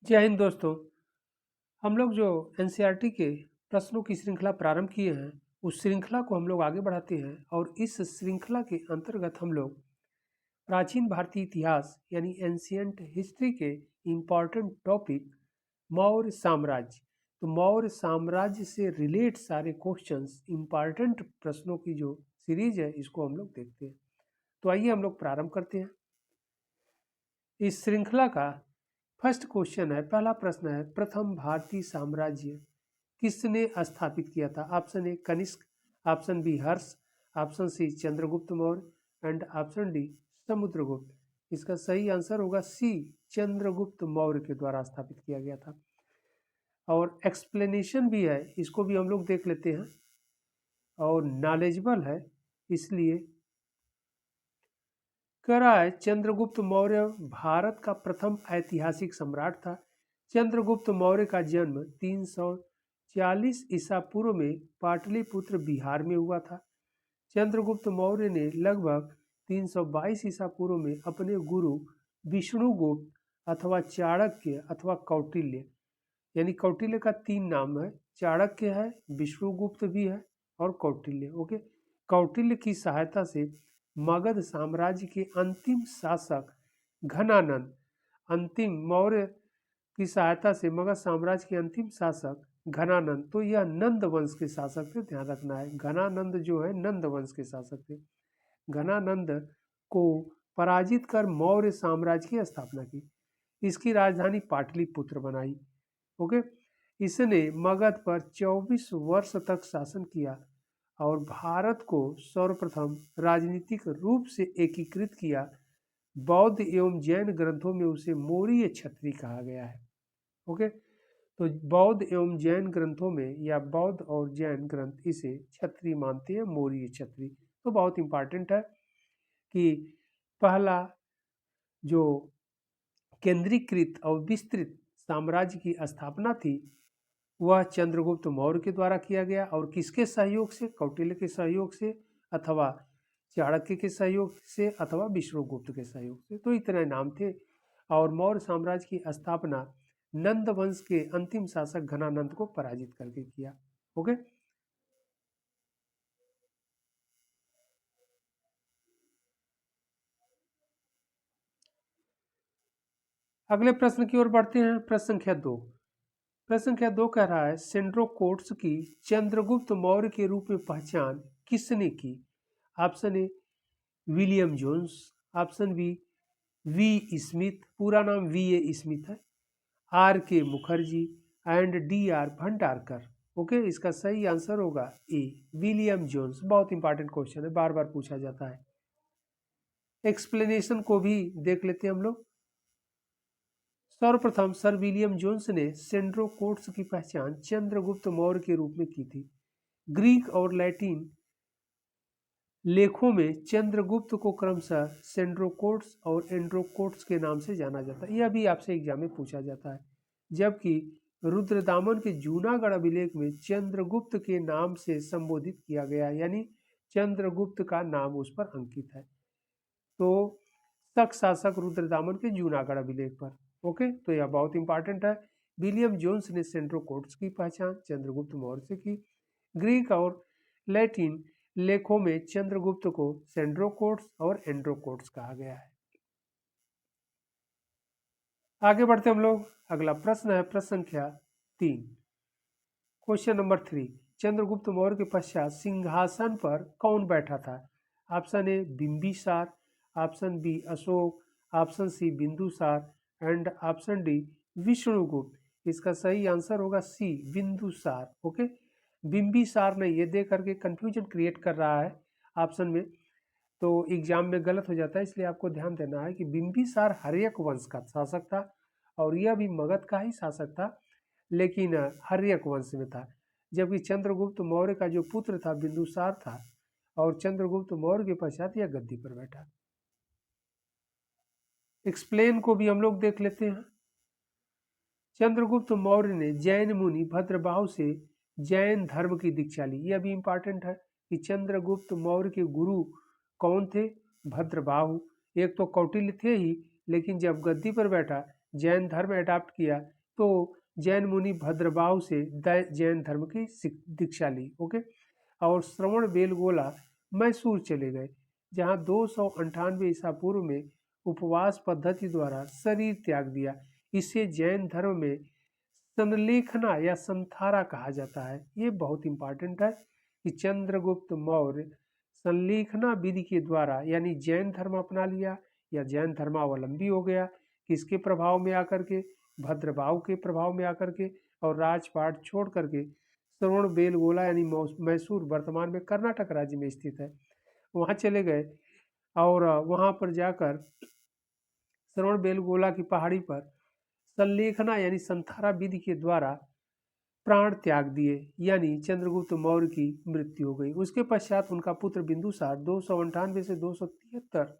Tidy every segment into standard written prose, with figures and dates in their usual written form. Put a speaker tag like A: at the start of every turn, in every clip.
A: जय हिंद दोस्तों। हम लोग जो एनसीईआरटी के प्रश्नों की श्रृंखला प्रारंभ किए हैं उस श्रृंखला को हम लोग आगे बढ़ाते हैं और इस श्रृंखला के अंतर्गत हम लोग प्राचीन भारतीय इतिहास यानी एंशियंट हिस्ट्री के इम्पॉर्टेंट टॉपिक मौर्य साम्राज्य, तो मौर्य साम्राज्य से रिलेट सारे क्वेश्चंस इम्पॉर्टेंट प्रश्नों की जो सीरीज है इसको हम लोग देखते हैं। तो आइए हम लोग प्रारंभ करते हैं इस श्रृंखला का। फर्स्ट क्वेश्चन है, पहला प्रश्न है, प्रथम भारतीय साम्राज्य किसने स्थापित किया था? Option A Kanishka, option B Harsha, option C Chandragupta Maurya and option D Samudragupta. इसका सही आंसर होगा सी, चंद्रगुप्त मौर्य के द्वारा स्थापित किया गया था। और एक्सप्लेनेशन भी है, इसको भी हम लोग देख लेते हैं और नॉलेजेबल है इसलिए कह रहा है चंद्रगुप्त मौर्य भारत का प्रथम ऐतिहासिक सम्राट था। चंद्रगुप्त मौर्य का जन्म 340 ईसा पूर्व में पाटलिपुत्र बिहार में हुआ था। चंद्रगुप्त मौर्य ने लगभग 322 ईसा पूर्व में अपने गुरु विष्णुगुप्त अथवा चाणक्य अथवा कौटिल्य, यानी कौटिल्य का 3 नाम है, चाणक्य है, विष्णुगुप्त भी है और कौटिल्य। ओके, कौटिल्य की सहायता से मगध साम्राज्य के अंतिम शासक घनानंद, अंतिम मौर्य की सहायता से मगध साम्राज्य के अंतिम शासक घनानंद, तो यह नंद वंश के शासक थे, ध्यान रखना है, घनानंद जो है नंद वंश के शासक थे। घनानंद को पराजित कर मौर्य साम्राज्य की स्थापना की, इसकी राजधानी पाटलिपुत्र बनाई। ओके, इसने मगध पर 24 वर्ष तक शासन किया और भारत को सर्वप्रथम राजनीतिक रूप से एकीकृत किया। बौद्ध एवं जैन ग्रंथों में उसे मौर्य क्षत्रिय कहा गया है। ओके, तो बौद्ध एवं जैन ग्रंथों में या बौद्ध और जैन ग्रंथ इसे क्षत्रिय मानते हैं, मौर्य क्षत्रिय। तो बहुत इंपॉर्टेंट है कि पहला जो केंद्रीकृत और विस्तृत साम्राज्य की स्थापना थी वह चंद्रगुप्त मौर्य के द्वारा किया गया और किसके सहयोग से? कौटिल्य के सहयोग से अथवा चाणक्य के सहयोग से अथवा विष्णुगुप्त के सहयोग से। तो इतने नाम थे और मौर्य साम्राज्य की स्थापना नंद वंश के अंतिम शासक घनानंद को पराजित करके किया। ओके, अगले प्रश्न की ओर बढ़ते हैं। प्रश्न संख्या 2। प्रश्न संख्या 2 कह रहा है सेंड्रोकोट्स की चंद्रगुप्त मौर्य के रूप में पहचान किसने की? Option A William Jones, option B V Smith, पूरा नाम वी ए स्मिथ है, R K Mukherjee and D R Bhandarkar. Okay, इसका सही आंसर होगा ए विलियम जोन्स। बहुत इंपॉर्टेंट क्वेश्चन है, बार बार पूछा जाता है। एक्सप्लेनेशन को भी देख लेते हैं हम लोग। सर्वप्रथम सर विलियम जोन्स ने सेंड्रोकोट्स की पहचान चंद्रगुप्त मौर्य के रूप में की थी। ग्रीक और लैटिन लेखों में चंद्रगुप्त को क्रमशः सेंड्रोकोट्स और एंड्रोकोट्स के नाम से जाना जाता है, यह भी आपसे एग्जाम में पूछा जाता है। जबकि रुद्रदामन के जूनागढ़ अभिलेख में चंद्रगुप्त के नाम से संबोधित किया गया, यानी चंद्रगुप्त का नाम उस पर अंकित है। तो शक शासक रुद्रदामन के जूनागढ़ अभिलेख पर। ओके, तो यह बहुत इंपॉर्टेंट है। विलियम जोन्स ने सेंड्रोकोट्स की पहचान चंद्रगुप्त मौर्य से की। ग्रीक और लैटिन लेखों में चंद्रगुप्त को सेंड्रोकोट्स और एंड्रोकोट्स कहा गया है। आगे बढ़ते हम लोग। अगला प्रश्न है प्रश्न संख्या 3। क्वेश्चन नंबर 3, चंद्रगुप्त मौर्य के पश्चात सिंहासन पर कौन बैठा था? Option A Bimbisara, option B Ashoka, option C Bindusara and option D Vishnugupta. इसका सही आंसर होगा सी बिंदुसार। ओके, बिंबिसार नहीं, ये देख करके कंफ्यूजन क्रिएट कर रहा है ऑप्शन में, तो एग्जाम में गलत हो जाता है, इसलिए आपको ध्यान देना है कि बिंबिसार हर्यक वंश का शासक था और यह भी मगध का ही शासक था, लेकिन हर्यक वंश में था। जबकि चंद्रगुप्त मौर्य का जो पुत्र था बिंदुसार था और चंद्रगुप्त मौर्य के पश्चात यह गद्दी पर बैठा। एक्सप्लेन को भी हम लोग देख लेते हैं। चंद्रगुप्त मौर्य ने जैन मुनि भद्रबाहु से जैन धर्म की दीक्षा ली। यह भी इंपॉर्टेंट है कि चंद्रगुप्त मौर्य के गुरु कौन थे? भद्रबाहु। एक तो कौटिल्य थे ही, लेकिन जब गद्दी पर बैठा जैन धर्म अडॉप्ट किया, तो जैन मुनि भद्रबाहु से जैन धर्म की दीक्षा ली। ओके। और श्रवण बेलगोला मैसूर चले गए, जहाँ 298 ईसा पूर्व में उपवास पद्धति द्वारा शरीर त्याग दिया। इसे जैन धर्म में संलेखना या संथारा कहा जाता है। ये बहुत इंपॉर्टेंट है कि चंद्रगुप्त मौर्य संलेखना विधि के द्वारा यानी जैन धर्म अपना लिया या जैन धर्मावलंबी हो गया, किसके प्रभाव में आकर के, भद्रबाहु के प्रभाव में आकर के, और राजपाट छोड़ करके श्रवण बेलगोला यानी मैसूर वर्तमान में कर्नाटक राज्य में स्थित है, वहाँ चले गए। और वहाँ पर जाकर श्रवण बेलगोला की पहाड़ी पर संलेखना यानी संथारा विधि के द्वारा प्राण त्याग दिए, यानी चंद्रगुप्त मौर्य की मृत्यु हो गई। उसके पश्चात उनका पुत्र बिंदुसार 298 से 273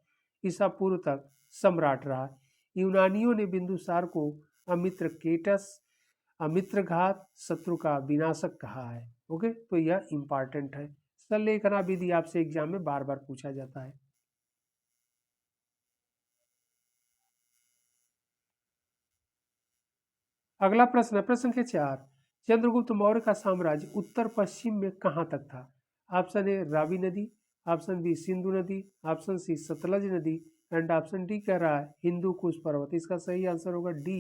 A: ईसा पूर्व तक सम्राट रहा। यूनानियों ने बिंदुसार को अमित्र केटस, अमित्रघात, शत्रु का विनाशक कहा है। ओके, तो यह इंपॉर्टेंट है। संलेखना विधि आपसे एग्जाम में बार बार पूछा जाता है। अगला प्रश्न है प्रश्न संख्या 4, चंद्रगुप्त मौर्य का साम्राज्य उत्तर पश्चिम में कहां तक था? ऑप्शन ए रावी नदी, ऑप्शन बी सिंधु नदी, ऑप्शन सी सतलज नदी, एंड ऑप्शन डी कह रहा है हिंदू कुश पर्वत। इसका सही आंसर होगा डी,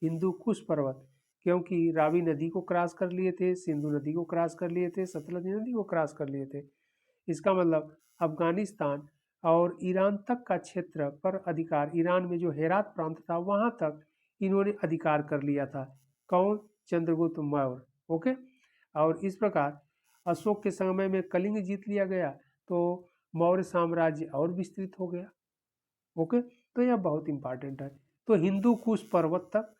A: हिंदू कुश पर्वत, क्योंकि रावी नदी को क्रॉस कर लिए थे, सिंधु नदी को क्रॉस कर लिए थे, सतलज नदी को क्रॉस कर लिए थे। इसका मतलब अफगानिस्तान और ईरान तक का क्षेत्र पर अधिकार, ईरान में जो हेरात प्रांत था वहां तक इन्होंने अधिकार कर लिया था। कौन? चंद्रगुप्त मौर्य। ओके। और इस प्रकार अशोक के समय में कलिंग जीत लिया गया, तो मौर्य साम्राज्य और विस्तृत हो गया। ओके, तो यह बहुत इंपॉर्टेंट है। तो हिंदू कुश पर्वत तक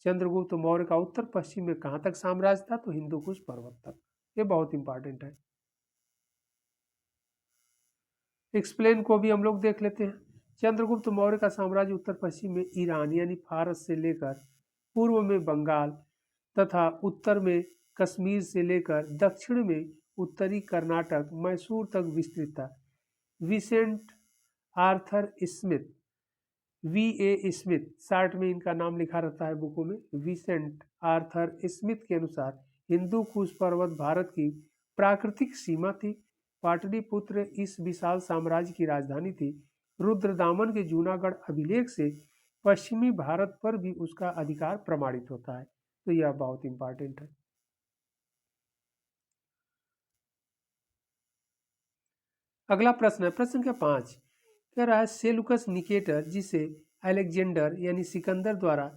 A: चंद्रगुप्त मौर्य का उत्तर पश्चिम में कहाँ तक साम्राज्य था? तो हिंदू कुश पर्वत तक। ये बहुत इंपॉर्टेंट है। एक्सप्लेन को भी हम लोग देख लेते हैं। चंद्रगुप्त मौर्य का साम्राज्य उत्तर पश्चिम में ईरान यानी फारस से लेकर पूर्व में बंगाल तथा उत्तर में कश्मीर से लेकर दक्षिण में उत्तरी कर्नाटक मैसूर तक विस्तृत था। Vincent Arthur Smith, V A. Smith, short में इनका नाम लिखा रहता है बुकों में, विसेंट आर्थर स्मिथ के अनुसार हिंदू कुश पर्वत भारत की प्राकृतिक सीमा थी। पाटलिपुत्र इस विशाल साम्राज्य की राजधानी थी। रुद्रदामन के जूनागढ़ अभिलेख से पश्चिमी भारत पर भी उसका अधिकार प्रमाणित होता है। तो यह बहुत इंपॉर्टेंट है। अगला प्रश्न है प्रश्न संख्या 5, कह रहा है सेलुकस निकेटर, जिसे अलेक्जेंडर यानी सिकंदर द्वारा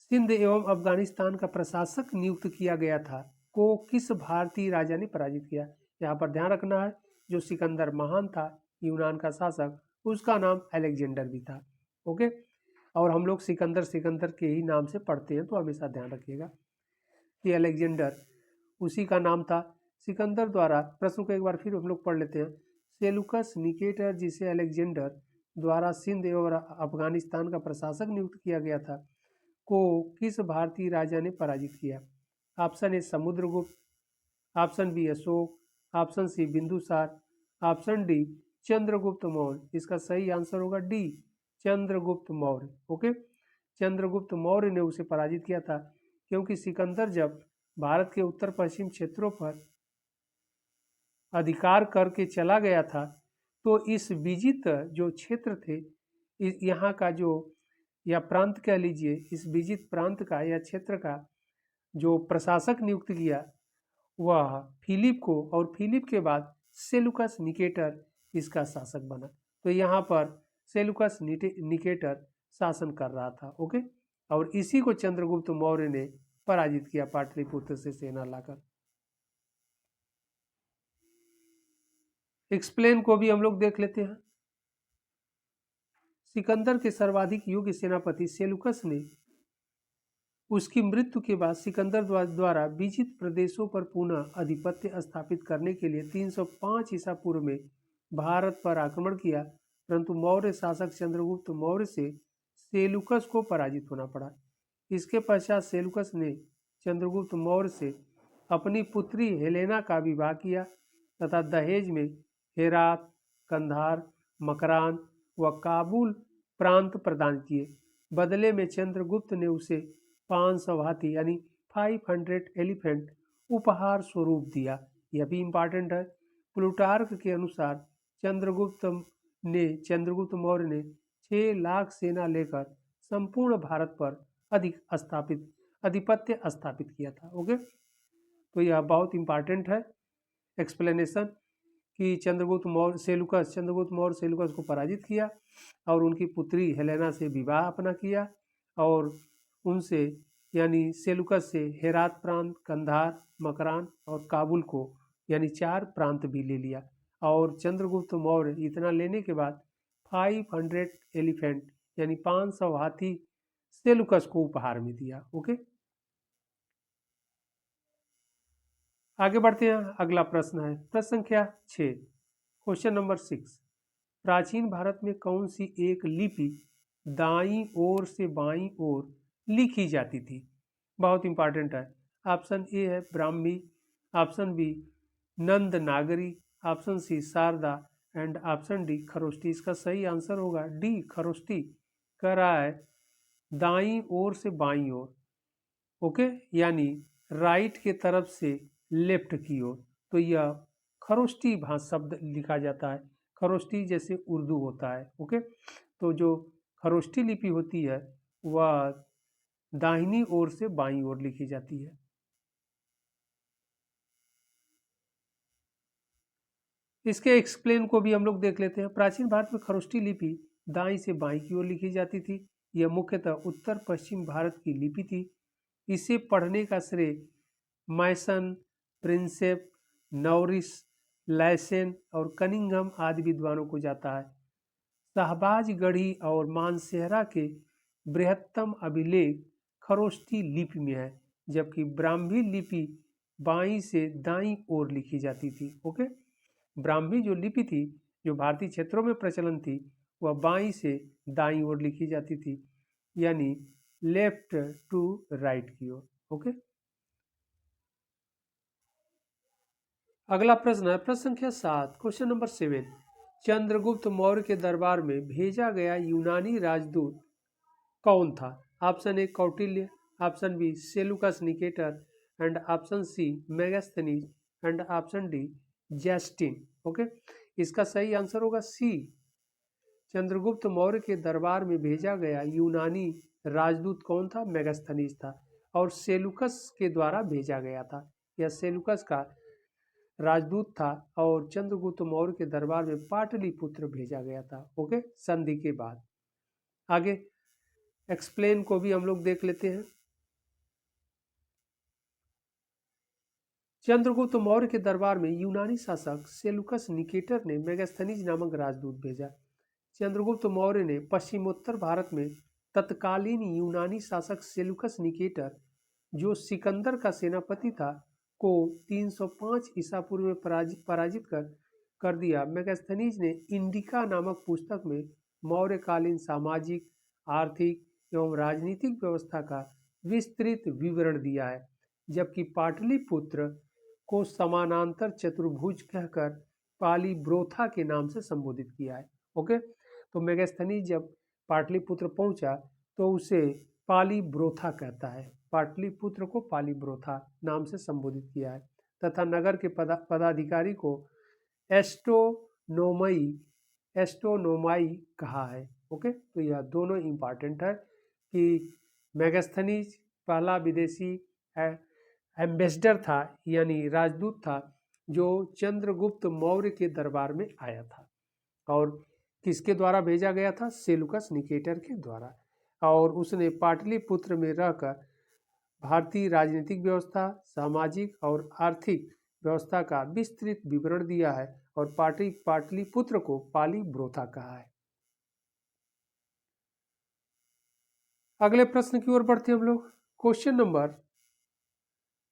A: सिंध एवं अफगानिस्तान का प्रशासक नियुक्त किया गया था, को किस भारतीय राजा ने पराजित किया? यहाँ पर ध्यान रखना है, जो सिकंदर महान था यूनान का शासक, उसका नाम अलेक्जेंडर भी था। ओके, और हम लोग सिकंदर सिकंदर के ही नाम से पढ़ते हैं, तो हमेशा ध्यान रखिएगा कि अलेक्जेंडर उसी का नाम था। सिकंदर द्वारा, प्रश्न को एक बार फिर हम लोग पढ़ लेते हैं। सेलुकस निकेटर, जिसे अलेक्जेंडर द्वारा सिंध एवं अफगानिस्तान का प्रशासक नियुक्त किया गया था, को किस भारतीय राजा ने पराजित किया? Option A Samudragupta, option B Ashoka, option C Bindusara, option D Chandragupta Maurya. इसका सही आंसर होगा डी, चंद्रगुप्त मौर्य। ओके, चंद्रगुप्त मौर्य ने उसे पराजित किया था, क्योंकि सिकंदर जब भारत के उत्तर पश्चिम क्षेत्रों पर अधिकार करके चला गया था, तो इस विजित जो क्षेत्र थे, यहाँ का जो या प्रांत कह लीजिए, इस विजित प्रांत का या क्षेत्र का जो प्रशासक नियुक्त किया वह फिलिप को, और फिलिप के बाद सेलुकस निकेटर इसका शासक बना। तो यहाँ पर सेलुकस निकेटर शासन कर रहा था। ओके, और इसी को चंद्रगुप्त मौर्य ने पराजित किया पाटलिपुत्र से सेना लाकर। एक्सप्लेन को भी हम लोग देख लेते हैं। सिकंदर के सर्वाधिक योग्य सेनापति सेलुकस ने उसकी मृत्यु के बाद सिकंदर द्वारा विजित प्रदेशों पर पुनः आधिपत्य स्थापित करने के लिए 305 ईसा पूर्व में भारत पर आक्रमण किया, परंतु मौर्य शासक चंद्रगुप्त मौर्य से सेलुकस को पराजित होना पड़ा। इसके पश्चात सेलुकस ने चंद्रगुप्त मौर्य से अपनी पुत्री हेलेना का विवाह किया तथा दहेज में हेरात, कंधार, मकरान व काबुल प्रांत प्रदान किए। बदले में चंद्रगुप्त ने उसे 500 हाथी यानी 500 एलिफेंट उपहार स्वरूप दिया। यह भी इम्पॉर्टेंट है। प्लूटार्क के अनुसार चंद्रगुप्त मौर्य ने 6 लाख सेना लेकर संपूर्ण भारत पर आधिपत्य स्थापित किया था। ओके, तो यह बहुत इंपॉर्टेंट है एक्सप्लेनेशन कि चंद्रगुप्त मौर्य सेलुकस को पराजित किया और उनकी पुत्री हेलेना से विवाह अपना किया और उनसे यानी सेलुकस से हेरात प्रांत, कंधार, मकरान और काबुल को यानी 4 प्रांत भी ले लिया। और चंद्रगुप्त मौर्य इतना लेने के बाद 500 एलिफेंट यानी 500 हाथी सेलुकस को उपहार में दिया। ओके, आगे बढ़ते हैं। अगला प्रश्न है प्रश्न संख्या 6, क्वेश्चन नंबर 6। प्राचीन भारत में कौन सी एक लिपि दाईं ओर से बाईं ओर लिखी जाती थी? बहुत इंपॉर्टेंट है। ऑप्शन ए है Brahmi, option B Nand Nagari, option C Sharada and option D Kharoshthi. इसका सही आंसर होगा डी खरोष्टी। कह रहा है दाईं ओर से बाईं ओर। ओके, यानी राइट के तरफ से लेफ्ट की ओर, तो यह खरोष्टी भाषा शब्द लिखा जाता है। खरोष्टी जैसे उर्दू होता है। ओके, तो जो खरोष्टी लिपि होती है वह दाहिनी ओर से बाईं ओर लिखी जाती है। इसके एक्सप्लेन को भी हम लोग देख लेते हैं। प्राचीन भारत में खरोष्टी लिपि दाईं से बाईं की ओर लिखी जाती थी। यह मुख्यतः उत्तर पश्चिम भारत की लिपि थी। इसे पढ़ने का श्रेय मैसन, प्रिंसेप, नॉरिस, लैसेन और कनिंघम आदि विद्वानों को जाता है। शाहबाजगढ़ी और मानसेहरा के बृहत्तम अभिलेख खरोष्टी लिपि में है, जबकि ब्राह्मी लिपि बाईं से दाईं ओर लिखी जाती थी। ओके, ब्राह्मी जो लिपि थी, जो भारतीय क्षेत्रों में प्रचलन थी, वह बाईं से दाईं ओर लिखी जाती थी, यानी लेफ्ट टू राइट की ओर। ओके, अगला प्रश्न है प्रश्न संख्या 7, क्वेश्चन नंबर 7। चंद्रगुप्त मौर्य के दरबार में भेजा गया यूनानी राजदूत कौन था? Option A Kautilya, option B Seleucus Nicator and option C Megasthenes and option D Justin. Okay, इसका सही आंसर होगा सी। चंद्रगुप्त मौर्य के दरबार में भेजा गया यूनानी राजदूत कौन था? मेगास्थनीज था और सेलुकस के द्वारा भेजा गया था। यह सेलुकस का राजदूत था और चंद्रगुप्त मौर्य के दरबार में पाटलिपुत्र भेजा गया था। ओके, संधि के बाद। आगे एक्सप्लेन को भी हम लोग देख लेते हैं। चंद्रगुप्त मौर्य के दरबार में यूनानी शासक सेलुकस निकेटर ने मेगास्थनीज नामक राजदूत भेजा। चंद्रगुप्त मौर्य ने पश्चिमोत्तर भारत में तत्कालीन यूनानी शासक सेलुकस निकेटर, जो सिकंदर का सेनापति था, को 305 ईसा पूर्व में पराजित कर दिया। मेगास्थनीज ने इंडिका नामक पुस्तक में मौर्यकालीन सामाजिक, आर्थिक एवं राजनीतिक व्यवस्था का विस्तृत विवरण दिया है, जबकि पाटलिपुत्र को समानांतर चतुर्भुज कहकर पालीब्रोथा के नाम से संबोधित किया है। ओके, तो मेगास्थनीज जब पाटलिपुत्र पहुंचा तो उसे पालीब्रोथा कहता है। पाटलिपुत्र को पालीब्रोथा नाम से संबोधित किया है तथा नगर के पदाधिकारी को एस्टोनोमाई कहा है। ओके, तो यह दोनों इंपॉर्टेंट है कि मेगास्थनीज पहला विदेशी एम्बेसडर था यानी राजदूत था जो चंद्रगुप्त मौर्य के दरबार में आया था और किसके द्वारा भेजा गया था? सेलुकस निकेटर के द्वारा। और उसने पाटलिपुत्र में रहकर भारतीय राजनीतिक व्यवस्था, सामाजिक और आर्थिक व्यवस्था का विस्तृत विवरण दिया है और पाटलिपुत्र को पालीब्रोथा कहा है। अगले प्रश्न की ओर बढ़ते हैं हम लोग। क्वेश्चन नंबर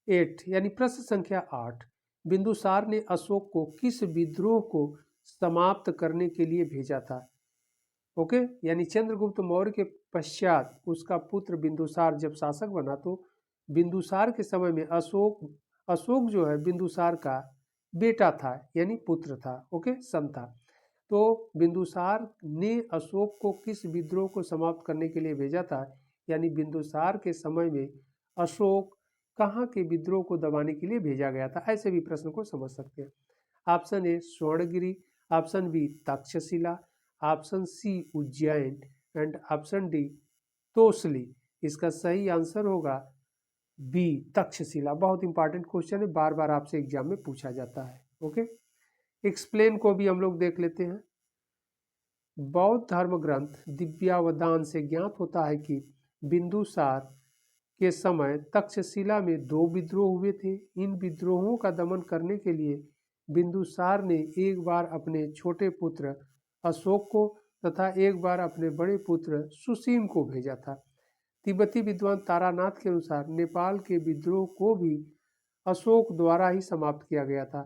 A: 8 यानी प्रश्न संख्या 8। बिंदुसार ने अशोक को किस विद्रोह को समाप्त करने के लिए भेजा था? ओके, यानी चंद्रगुप्त मौर्य के पश्चात उसका पुत्र बिंदुसार जब शासक बना तो बिंदुसार के समय में अशोक जो है बिंदुसार का बेटा था यानी पुत्र था। ओके, सन था। तो बिंदुसार ने अशोक को किस विद्रोह को समाप्त करने के लिए भेजा था? यानी बिंदुसार के समय में अशोक कहाँ के विद्रोह को दबाने के लिए भेजा गया था? ऐसे भी प्रश्न को समझ सकते हैं। Option A Swarnagiri, option B Takshashila, option C Ujjain and option D Tosali. इसका सही आंसर होगा बी तक्षशिला। बहुत इंपॉर्टेंट क्वेश्चन है, बार बार आपसे एग्जाम में पूछा जाता है। ओके, एक्सप्लेन को भी हम लोग देख लेते हैं। बौद्ध धर्म ग्रंथ दिव्यावदान से ज्ञात होता है कि बिंदुसार के समय तक्षशिला में 2 विद्रोह हुए थे। इन विद्रोहों का दमन करने के लिए बिंदुसार ने एक बार अपने छोटे पुत्र अशोक को तथा एक बार अपने बड़े पुत्र सुसीम को भेजा था। तिब्बती विद्वान तारानाथ के अनुसार नेपाल के विद्रोह को भी अशोक द्वारा ही समाप्त किया गया था।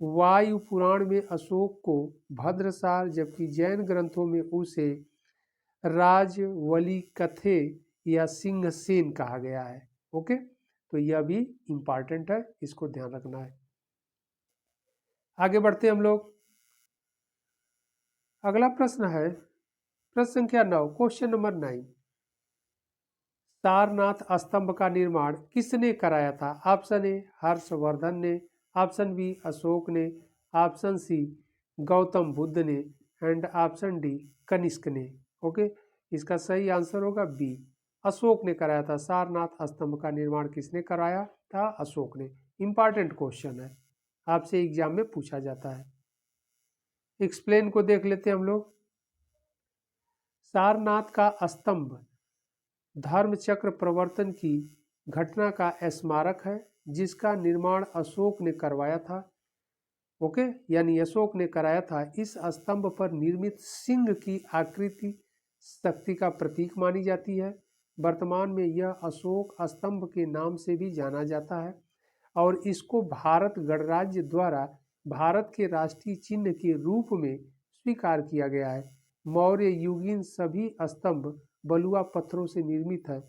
A: वायु पुराण में अशोक को भद्रसार, जबकि जैन ग्रंथों में उसे राजवली कथे या सिंहसेन कहा गया है। ओके, तो यह भी इंपॉर्टेंट है, इसको ध्यान रखना है। आगे बढ़ते हम लोग। अगला प्रश्न है प्रश्न संख्या 9, क्वेश्चन नंबर 9। सारनाथ स्तंभ का निर्माण किसने कराया था? ऑप्शन ए हर्षवर्धन ने, ऑप्शन बी अशोक ने, ऑप्शन सी गौतम बुद्ध ने एंड ऑप्शन डी कनिष्क ने। ओके, इसका सही आंसर होगा बी, अशोक ने कराया था। सारनाथ स्तंभ का निर्माण किसने कराया था? अशोक ने। इंपॉर्टेंट क्वेश्चन है, आपसे एग्जाम में पूछा जाता है। एक्सप्लेन को देख लेते हैं हम लोग। सारनाथ का स्तंभ धर्मचक्र प्रवर्तन की घटना का स्मारक है, जिसका निर्माण अशोक ने करवाया था। ओके, यानी अशोक ने कराया था। इस स्तंभ पर निर्मित सिंह की आकृति शक्ति का प्रतीक मानी जाती है। वर्तमान में यह अशोक स्तंभ के नाम से भी जाना जाता है और इसको भारत गणराज्य द्वारा भारत के राष्ट्रीय चिन्ह के रूप में स्वीकार किया गया है। मौर्य युगीन सभी स्तंभ बलुआ पत्थरों से निर्मित है।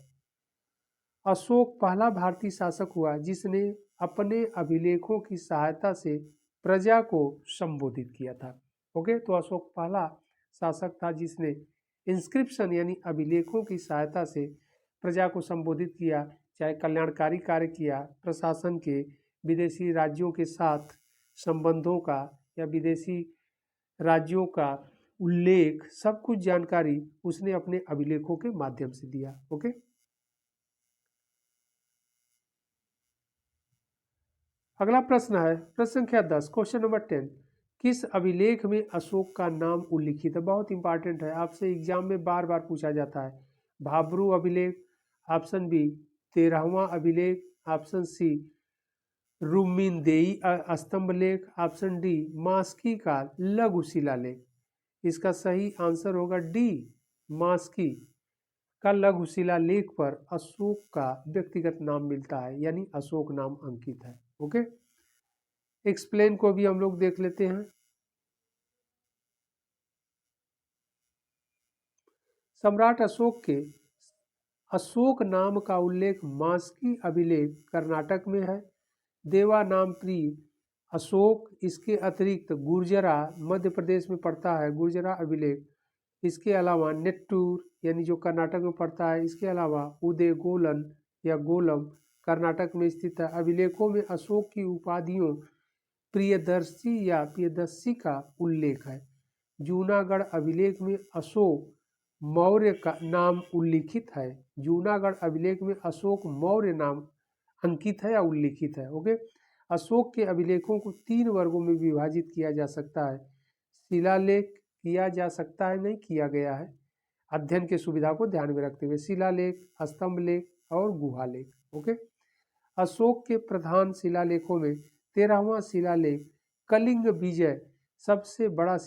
A: अशोक पहला भारतीय शासक हुआ जिसने अपने अभिलेखों की सहायता से प्रजा को संबोधित किया था। ओके, तो अशोक पहला शासक था जिसने इंस्क्रिप्शन यानी अभिलेखों की सहायता से प्रजा को संबोधित किया, चाहे कल्याणकारी कार्य किया, प्रशासन के, विदेशी राज्यों के साथ संबंधों का या विदेशी राज्यों का उल्लेख, सब कुछ जानकारी उसने अपने अभिलेखों के माध्यम से दिया। ओके, अगला प्रश्न है प्रश्न संख्या 10, क्वेश्चन नंबर 10। किस अभिलेख में अशोक का नाम उल्लिखित है? बहुत इंपॉर्टेंट है, आपसे एग्जाम में बार बार पूछा जाता है। भाब्रू अभिलेख, ऑप्शन बी 13वां अभिलेख, ऑप्शन सी रुमिनदेई स्तंभ लेख, ऑप्शन डी मास्की का लघु शिलालेख। इसका सही आंसर होगा डी, मास्की का लघु शिलालेख पर अशोक का व्यक्तिगत नाम मिलता है, यानी अशोक नाम अंकित है। ओके, एक्सप्लेन को भी हम लोग देख लेते हैं। सम्राट अशोक के अशोक नाम का उल्लेख मास्की अभिलेख कर्नाटक में है। देवानामप्रिय अशोक, इसके अतिरिक्त गुर्जरा मध्य प्रदेश में पड़ता है, गुर्जरा अभिलेख। इसके अलावा नेट्टूर यानी जो कर्नाटक में पड़ता है, इसके अलावा उदय गोलन या गोलम कर्नाटक में स्थित है। अभिलेखों में अशोक की उपाधियों प्रियदर्शी या प्रियदर्शी का उल्लेख है। जूनागढ़ अभिलेख में अशोक मौर्य का नाम उल्लिखित है। जूनागढ़ अभिलेख में अशोक मौर्य नाम अंकित है या उल्लिखित है। ओके, अशोक के अभिलेखों को 3 वर्गों में विभाजित किया जा सकता है। शिलालेख किया जा सकता है, नहीं किया गया है, अध्ययन की सुविधा को ध्यान में रखते हुए। शिलालेख, स्तंभ लेख और गुहालेख। ओके, अशोक के प्रधान शिलालेखों में 13वां शिलालेख कलिंग विजय सबसे बड़ा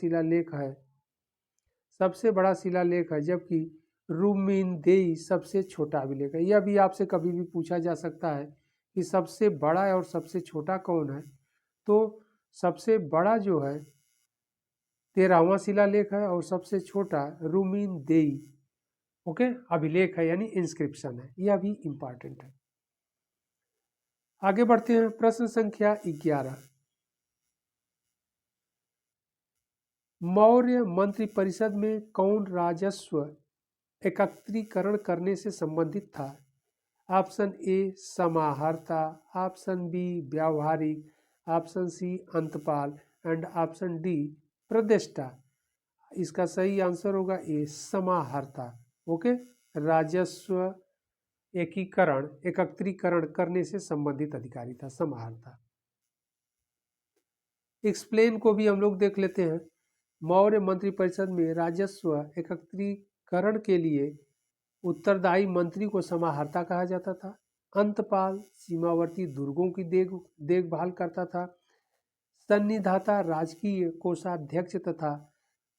A: शिलालेख है, जबकि रुमिनदेई सबसे छोटा अभिलेख है। यह भी आपसे कभी भी पूछा जा सकता है कि सबसे बड़ा और सबसे छोटा कौन है, तो सबसे बड़ा जो है 13वां शिलालेख है और सबसे छोटा रुमिनदेई ओके अभिलेख है, यानी इंस्क्रिप्शन है। यह भी इंपॉर्टेंट है। आगे बढ़ते हैं प्रश्न संख्या 11। मौर्य मंत्रिपरिषद में कौन राजस्व एकत्रीकरण करने से संबंधित था? ऑप्शन ए समाहर्ता, ऑप्शन बी व्यावहारिक, ऑप्शन सी अंतपाल एंड ऑप्शन डी प्रदेष्टा। इसका सही आंसर होगा ए समाहर्ता। ओके, राजस्व एकीकरण एकत्रीकरण करने से संबंधित अधिकारी था समाहर्ता। एक्सप्लेन को भी हम लोग देख लेते हैं। मौर्य मंत्रिपरिषद में राजस्व एकत्रीकरण के लिए उत्तरदायी मंत्री को समाहर्ता कहा जाता था। अंतपाल सीमावर्ती दुर्गों की देखभाल करता था। सन्निधाता राजकीय कोषाध्यक्ष तथा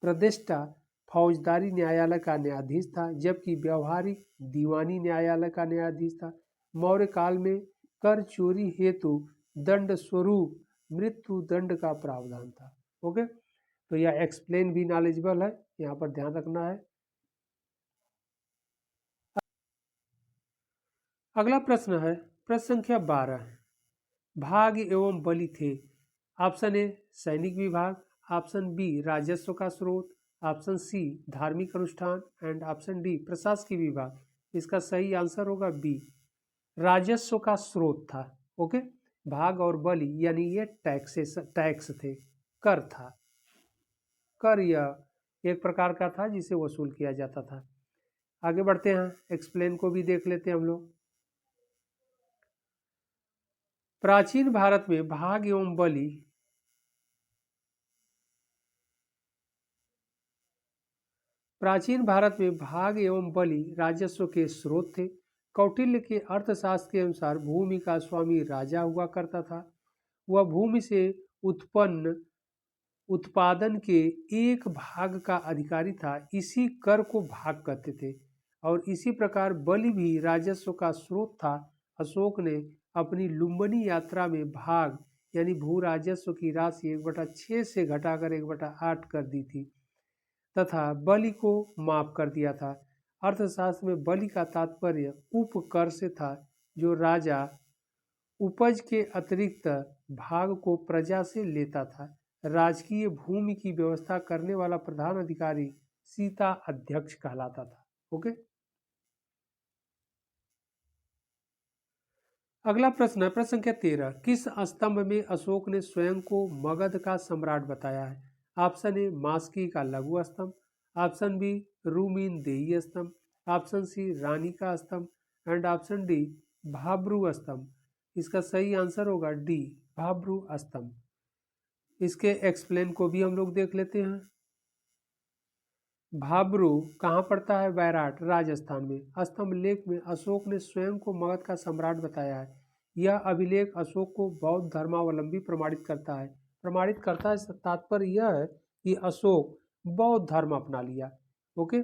A: प्रदेष्टा फौजदारी न्यायालय का न्यायाधीश था, जबकि व्यवहारिक दीवानी न्यायालय का न्यायाधीश था। मौर्य काल में कर चोरी हेतु दंड स्वरूप मृत्यु दंड का प्रावधान था। ओके, तो यह एक्सप्लेन भी नॉलेजेबल है, यहाँ पर ध्यान रखना है। अगला प्रश्न है प्रश्न संख्या 12, भाग एवं बलि थे। ऑप्शन ए सैनिक विभाग, ऑप्शन बी राजस्व का स्रोत, ऑप्शन सी धार्मिक अनुष्ठान एंड ऑप्शन डी प्रशासकीय विभाग। इसका सही आंसर होगा बी, राजस्व का स्रोत था। ओके, भाग और बलि यानी ये टैक्स थे, कर था। कर यह एक प्रकार का था जिसे वसूल किया जाता था। आगे बढ़ते हैं, एक्सप्लेन को भी देख लेते हैं हम लोग। प्राचीन भारत में भाग एवं बलि प्राचीन भारत में भाग एवं बलि राजस्व के स्रोत थे। कौटिल्य के अर्थशास्त्र के अनुसार भूमि का स्वामी राजा हुआ करता था। वह भूमि से उत्पन्न उत्पादन के एक भाग का अधिकारी था। इसी कर को भाग कहते थे और इसी प्रकार बलि भी राजस्व का स्रोत था। अशोक ने अपनी लुम्बिनी यात्रा में भाग यानी भू राजस्व की राशि 1/6 से घटाकर 1/8 कर दी थी तथा बलि को माफ कर दिया था। अर्थशास्त्र में बलि का तात्पर्य उपकर से था, जो राजा उपज के अतिरिक्त भाग को प्रजा से लेता था। राजकीय भूमि की व्यवस्था करने वाला प्रधान अधिकारी सीता अध्यक्ष कहलाता था। ओके, अगला प्रश्न है प्रश्न संख्या 13, किस स्तंभ में अशोक ने स्वयं को मगध का सम्राट बताया है? ऑप्शन ए मास्की का लघु स्तंभ, ऑप्शन बी रूमीन देही स्तंभ, ऑप्शन सी रानी का स्तंभ एंड ऑप्शन डी भाब्रू स्तंभ। इसका सही आंसर होगा डी, भाब्रू स्तंभ। इसके एक्सप्लेन को भी हम लोग देख लेते हैं। भाब्रू कहाँ पड़ता है? बैराट राजस्थान में। स्तंभ लेख में अशोक ने स्वयं को मगध का सम्राट बताया है। यह अभिलेख अशोक को बौद्ध धर्मावलंबी प्रमाणित करता है। प्रमाणित करता है तात्पर्य यह है कि अशोक बौद्ध धर्म अपना लिया। ओके,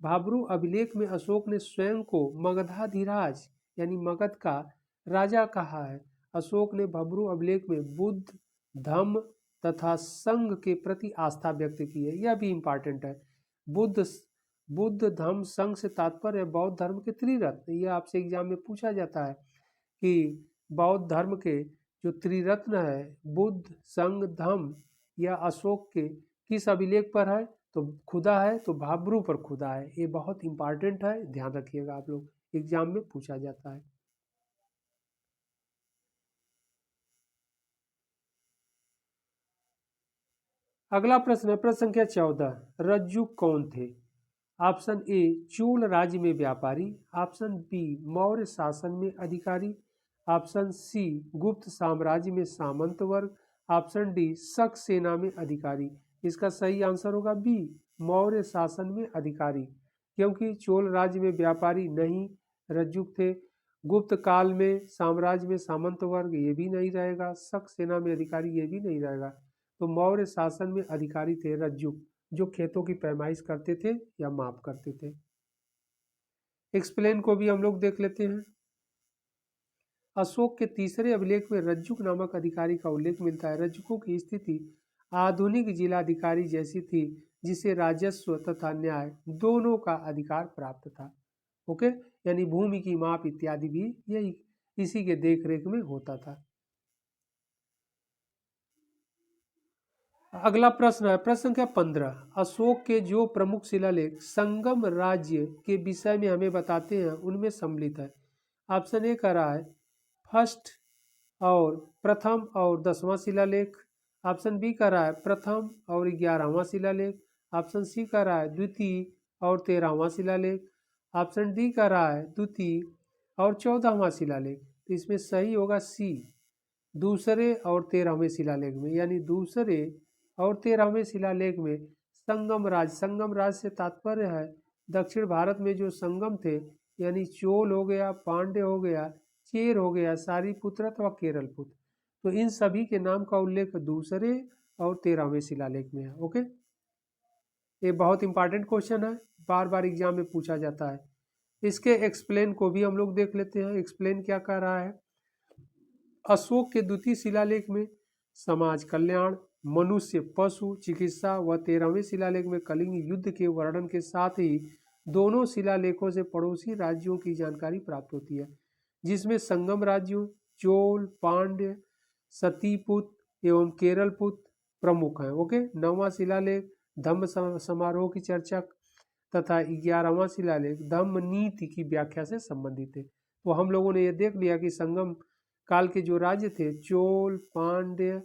A: भाब्रू अभिलेख में अशोक ने स्वयं को मगधाधिराज यानी मगध का राजा कहा है। अशोक ने भाब्रू अभिलेख में बुद्ध धम्म तथा संघ के प्रति आस्था व्यक्त की है। यह भी इंपॉर्टेंट है। बुद्ध धम्म संघ से तात्पर्य बौद्ध धर्म के त्रिरत्न। यह आपसे एग्जाम में पूछा जाता है कि बौद्ध धर्म के जो त्रिरत्न है बुद्ध संघ धम्म, यह अशोक के किस अभिलेख पर है? तो खुदा है, तो भाब्रू पर खुदा है। ये बहुत इंपॉर्टेंट है, ध्यान रखिएगा, आप लोग एग्जाम में पूछा जाता है। अगला प्रश्न है प्रश्न संख्या 14, रज्जुक कौन थे? ऑप्शन ए चोल राज्य में व्यापारी, ऑप्शन बी मौर्य शासन में अधिकारी, ऑप्शन सी गुप्त साम्राज्य में सामंत वर्ग, ऑप्शन डी शक सेना में अधिकारी। इसका सही आंसर होगा बी, मौर्य शासन में अधिकारी, क्योंकि चोल राज्य में व्यापारी नहीं रज्जुक थे। गुप्त काल में साम्राज्य में सामंत वर्ग ये भी नहीं रहेगा, शक सेना में अधिकारी ये भी नहीं रहेगा। तो मौर्य शासन में अधिकारी थे रज्जुक, जो खेतों की पैमाइश करते थे या माप करते थे। एक्सप्लेन को भी हम लोग देख लेते हैं। अशोक के तीसरे अभिलेख में रज्जुक नामक अधिकारी का उल्लेख मिलता है। रज्जुकों की स्थिति आधुनिक जिलाधिकारी जैसी थी, जिसे राजस्व तथा न्याय दोनों का अधिकार प्राप्त था। ओके, यानी भूमि की माप इत्यादि भी यही इसी के देखरेख में होता था। अगला प्रश्न है प्रश्न संख्या 15। अशोक के जो प्रमुख शिलालेख संगम राज्य के विषय में हमें बताते हैं उनमें सम्मिलित है। ऑप्शन ए कह रहा है फर्स्ट और प्रथम और 10वां शिलालेख। ऑप्शन बी कह रहा है प्रथम और 11वां शिलालेख। ऑप्शन सी कह रहा है द्वितीय और 13वां शिलालेख। ऑप्शन डी कह रहा है द्वितीय और 14वां शिलालेख। तो इसमें सही होगा सी, दूसरे और 13वें शिलालेख में, यानी दूसरे और 13वें शिलालेख में संगम राज से तात्पर्य है दक्षिण भारत में जो संगम थे, यानी चोल हो गया, पांड्य हो गया, चेर हो गया, सारीपुत्र अथवा केरलपुत्र, तो इन सभी के नाम का उल्लेख दूसरे और 13वें शिलालेख में है। ओके, ये बहुत इंपॉर्टेंट क्वेश्चन है, बार बार एग्जाम में पूछा जाता है। इसके एक्सप्लेन को भी हम लोग देख लेते हैं। एक्सप्लेन क्या कह रहा है, अशोक के द्वितीय शिलालेख में समाज कल्याण, मनुष्य, पशु, चिकित्सा व 13वें शिलालेख में कलिंग युद्ध के वर्णन के साथ ही दोनों शिलालेखों से पड़ोसी राज्यों की जानकारी प्राप्त होती है, जिसमें संगम राज्यों चोल, पांड्य, सतीपुत्र एवं केरलपुत्र प्रमुख हैं। ओके, 9वां शिलालेख धम्म समारोह की चर्चा तथा 11वां शिलालेख धम्म नीति की व्याख्या से संबंधित है। तो हम लोगों ने ये देख लिया कि संगम काल के जो राज्य थे चोल, पांड्य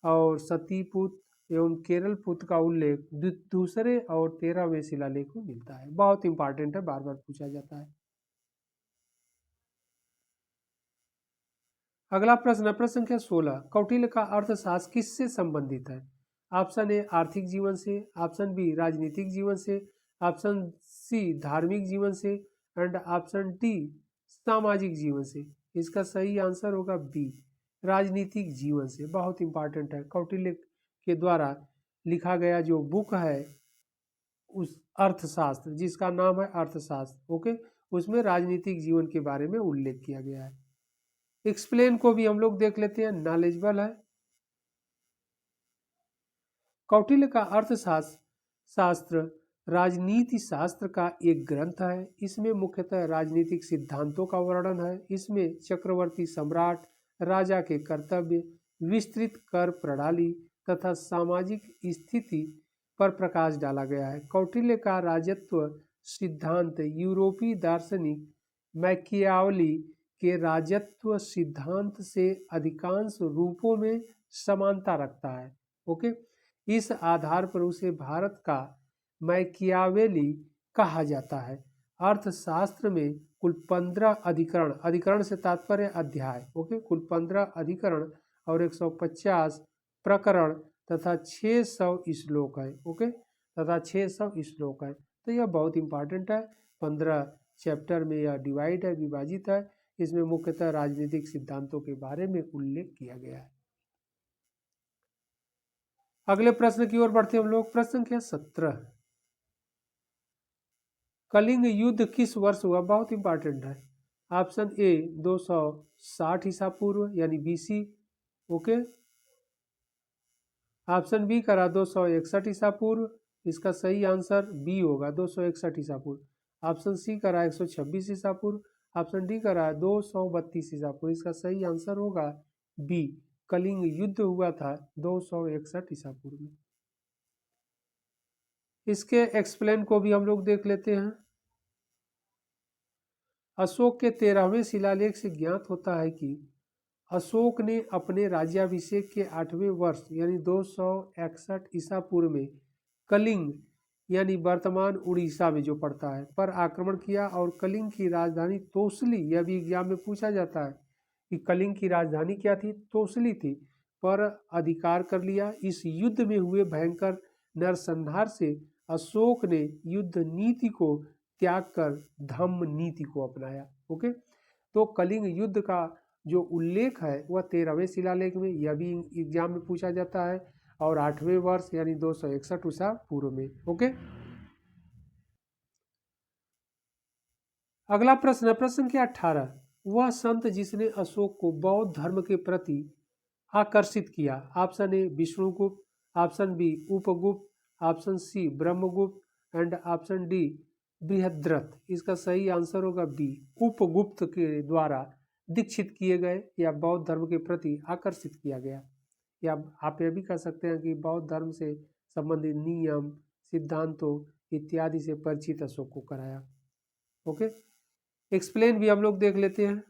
A: और सतीपुत्र एवं केरलपुत्र का उल्लेख दूसरे और 13वें शिलालेख में मिलता है। बहुत इंपॉर्टेंट है, बार बार पूछा जाता है। अगला प्रश्न है प्रश्न संख्या 16। कौटिल्य का अर्थशास्त्र किससे संबंधित है? ऑप्शन ए आर्थिक जीवन से, ऑप्शन बी राजनीतिक जीवन से, ऑप्शन सी धार्मिक जीवन से एंड ऑप्शन डी सामाजिक जीवन से। इसका सही आंसर होगा बी, राजनीतिक जीवन से। बहुत इंपॉर्टेंट है, कौटिल्य के द्वारा लिखा गया जो बुक है उस अर्थशास्त्र जिसका नाम है अर्थशास्त्र, ओके, उसमें राजनीतिक जीवन के बारे में उल्लेख किया गया है। एक्सप्लेन को भी हम लोग देख लेते हैं, नॉलेजेबल है। कौटिल्य का अर्थशास्त्र राजनीति शास्त्र का एक ग्रंथ है। इसमें मुख्यतः राजनीतिक सिद्धांतों का वर्णन है। इसमें चक्रवर्ती सम्राट, राजा के कर्तव्य, विस्तृत कर प्रणाली तथा सामाजिक स्थिति पर प्रकाश डाला गया है। कौटिल्य का राजत्व सिद्धांत यूरोपीय दार्शनिक मैकियावली के राजत्व सिद्धांत से अधिकांश रूपों में समानता रखता है। ओके, इस आधार पर उसे भारत का मैकियावेली कहा जाता है। अर्थशास्त्र में कुल 15 अधिकरण, अधिकरण से तात्पर्य अध्याय, ओके, कुल 15 अधिकरण और 150 प्रकरण तथा 600 श्लोक है। ओके, तथा 600 श्लोक है। तो यह बहुत इंपॉर्टेंट है, 15 चैप्टर में यह डिवाइड है, विभाजित है। इसमें मुख्यतः राजनीतिक सिद्धांतों के बारे में उल्लेख किया गया है। अगले प्रश्न की ओर बढ़ते हम लोग। प्रश्न संख्या 17। कलिंग युद्ध किस वर्ष हुआ? बहुत इंपॉर्टेंट है। ऑप्शन ए 260 ईसा पूर्व यानी बीसी, ओके। ऑप्शन बी करा 261 ईसा पूर्व, इसका सही आंसर बी होगा 261 ईसा पूर्व। ऑप्शन सी करा 126 ईसा पूर्व। ऑप्शन डी करा 232 ईसा पूर्व, इसका सही आंसर होगा बी, कलिंग युद्ध हुआ था 261 ईसा पूर्व में। इसके एक्सप्लेन को भी हम लोग देख लेते हैं। अशोक के 13वें शिलालेख से ज्ञात होता है कि अशोक ने अपने राज्याभिषेक के 8वें वर्ष यानी 261 ईसा पूर्व में कलिंग यानी वर्तमान उड़ीसा में जो पड़ता है पर आक्रमण किया और कलिंग की राजधानी तोसली, यह भी एग्जाम में पूछा जाता है कि कलिंग की राजधानी क्या थी? तोसली थी, पर अधिकार कर लिया। इस युद्ध में हुए भयंकर नरसंहार से अशोक ने युद्ध नीति को त्याग कर धम्म नीति को अपनाया। ओके, तो कलिंग युद्ध का जो उल्लेख है वह 13वें शिलालेख में, यह भी एग्जाम में पूछा जाता है, और 8वें वर्ष यानी 261 ईसा पूर्व में। ओके, अगला प्रश्न है प्रश्न संख्या 18। वह संत जिसने अशोक को बौद्ध धर्म के प्रति आकर्षित किया। Option A Vishnugupta, option B Upagupta, option C Brahmagupta and option D Brihadratha. इसका सही आंसर होगा बी, उपगुप्त के द्वारा दीक्षित किए गए या बौद्ध धर्म के प्रति आकर्षित किया गया। या आप यह भी कह सकते हैं कि बौद्ध धर्म से संबंधित नियम, सिद्धांतों इत्यादि से परिचित अशोक को कराया। ओके, एक्सप्लेन भी हम लोग देख लेते हैं।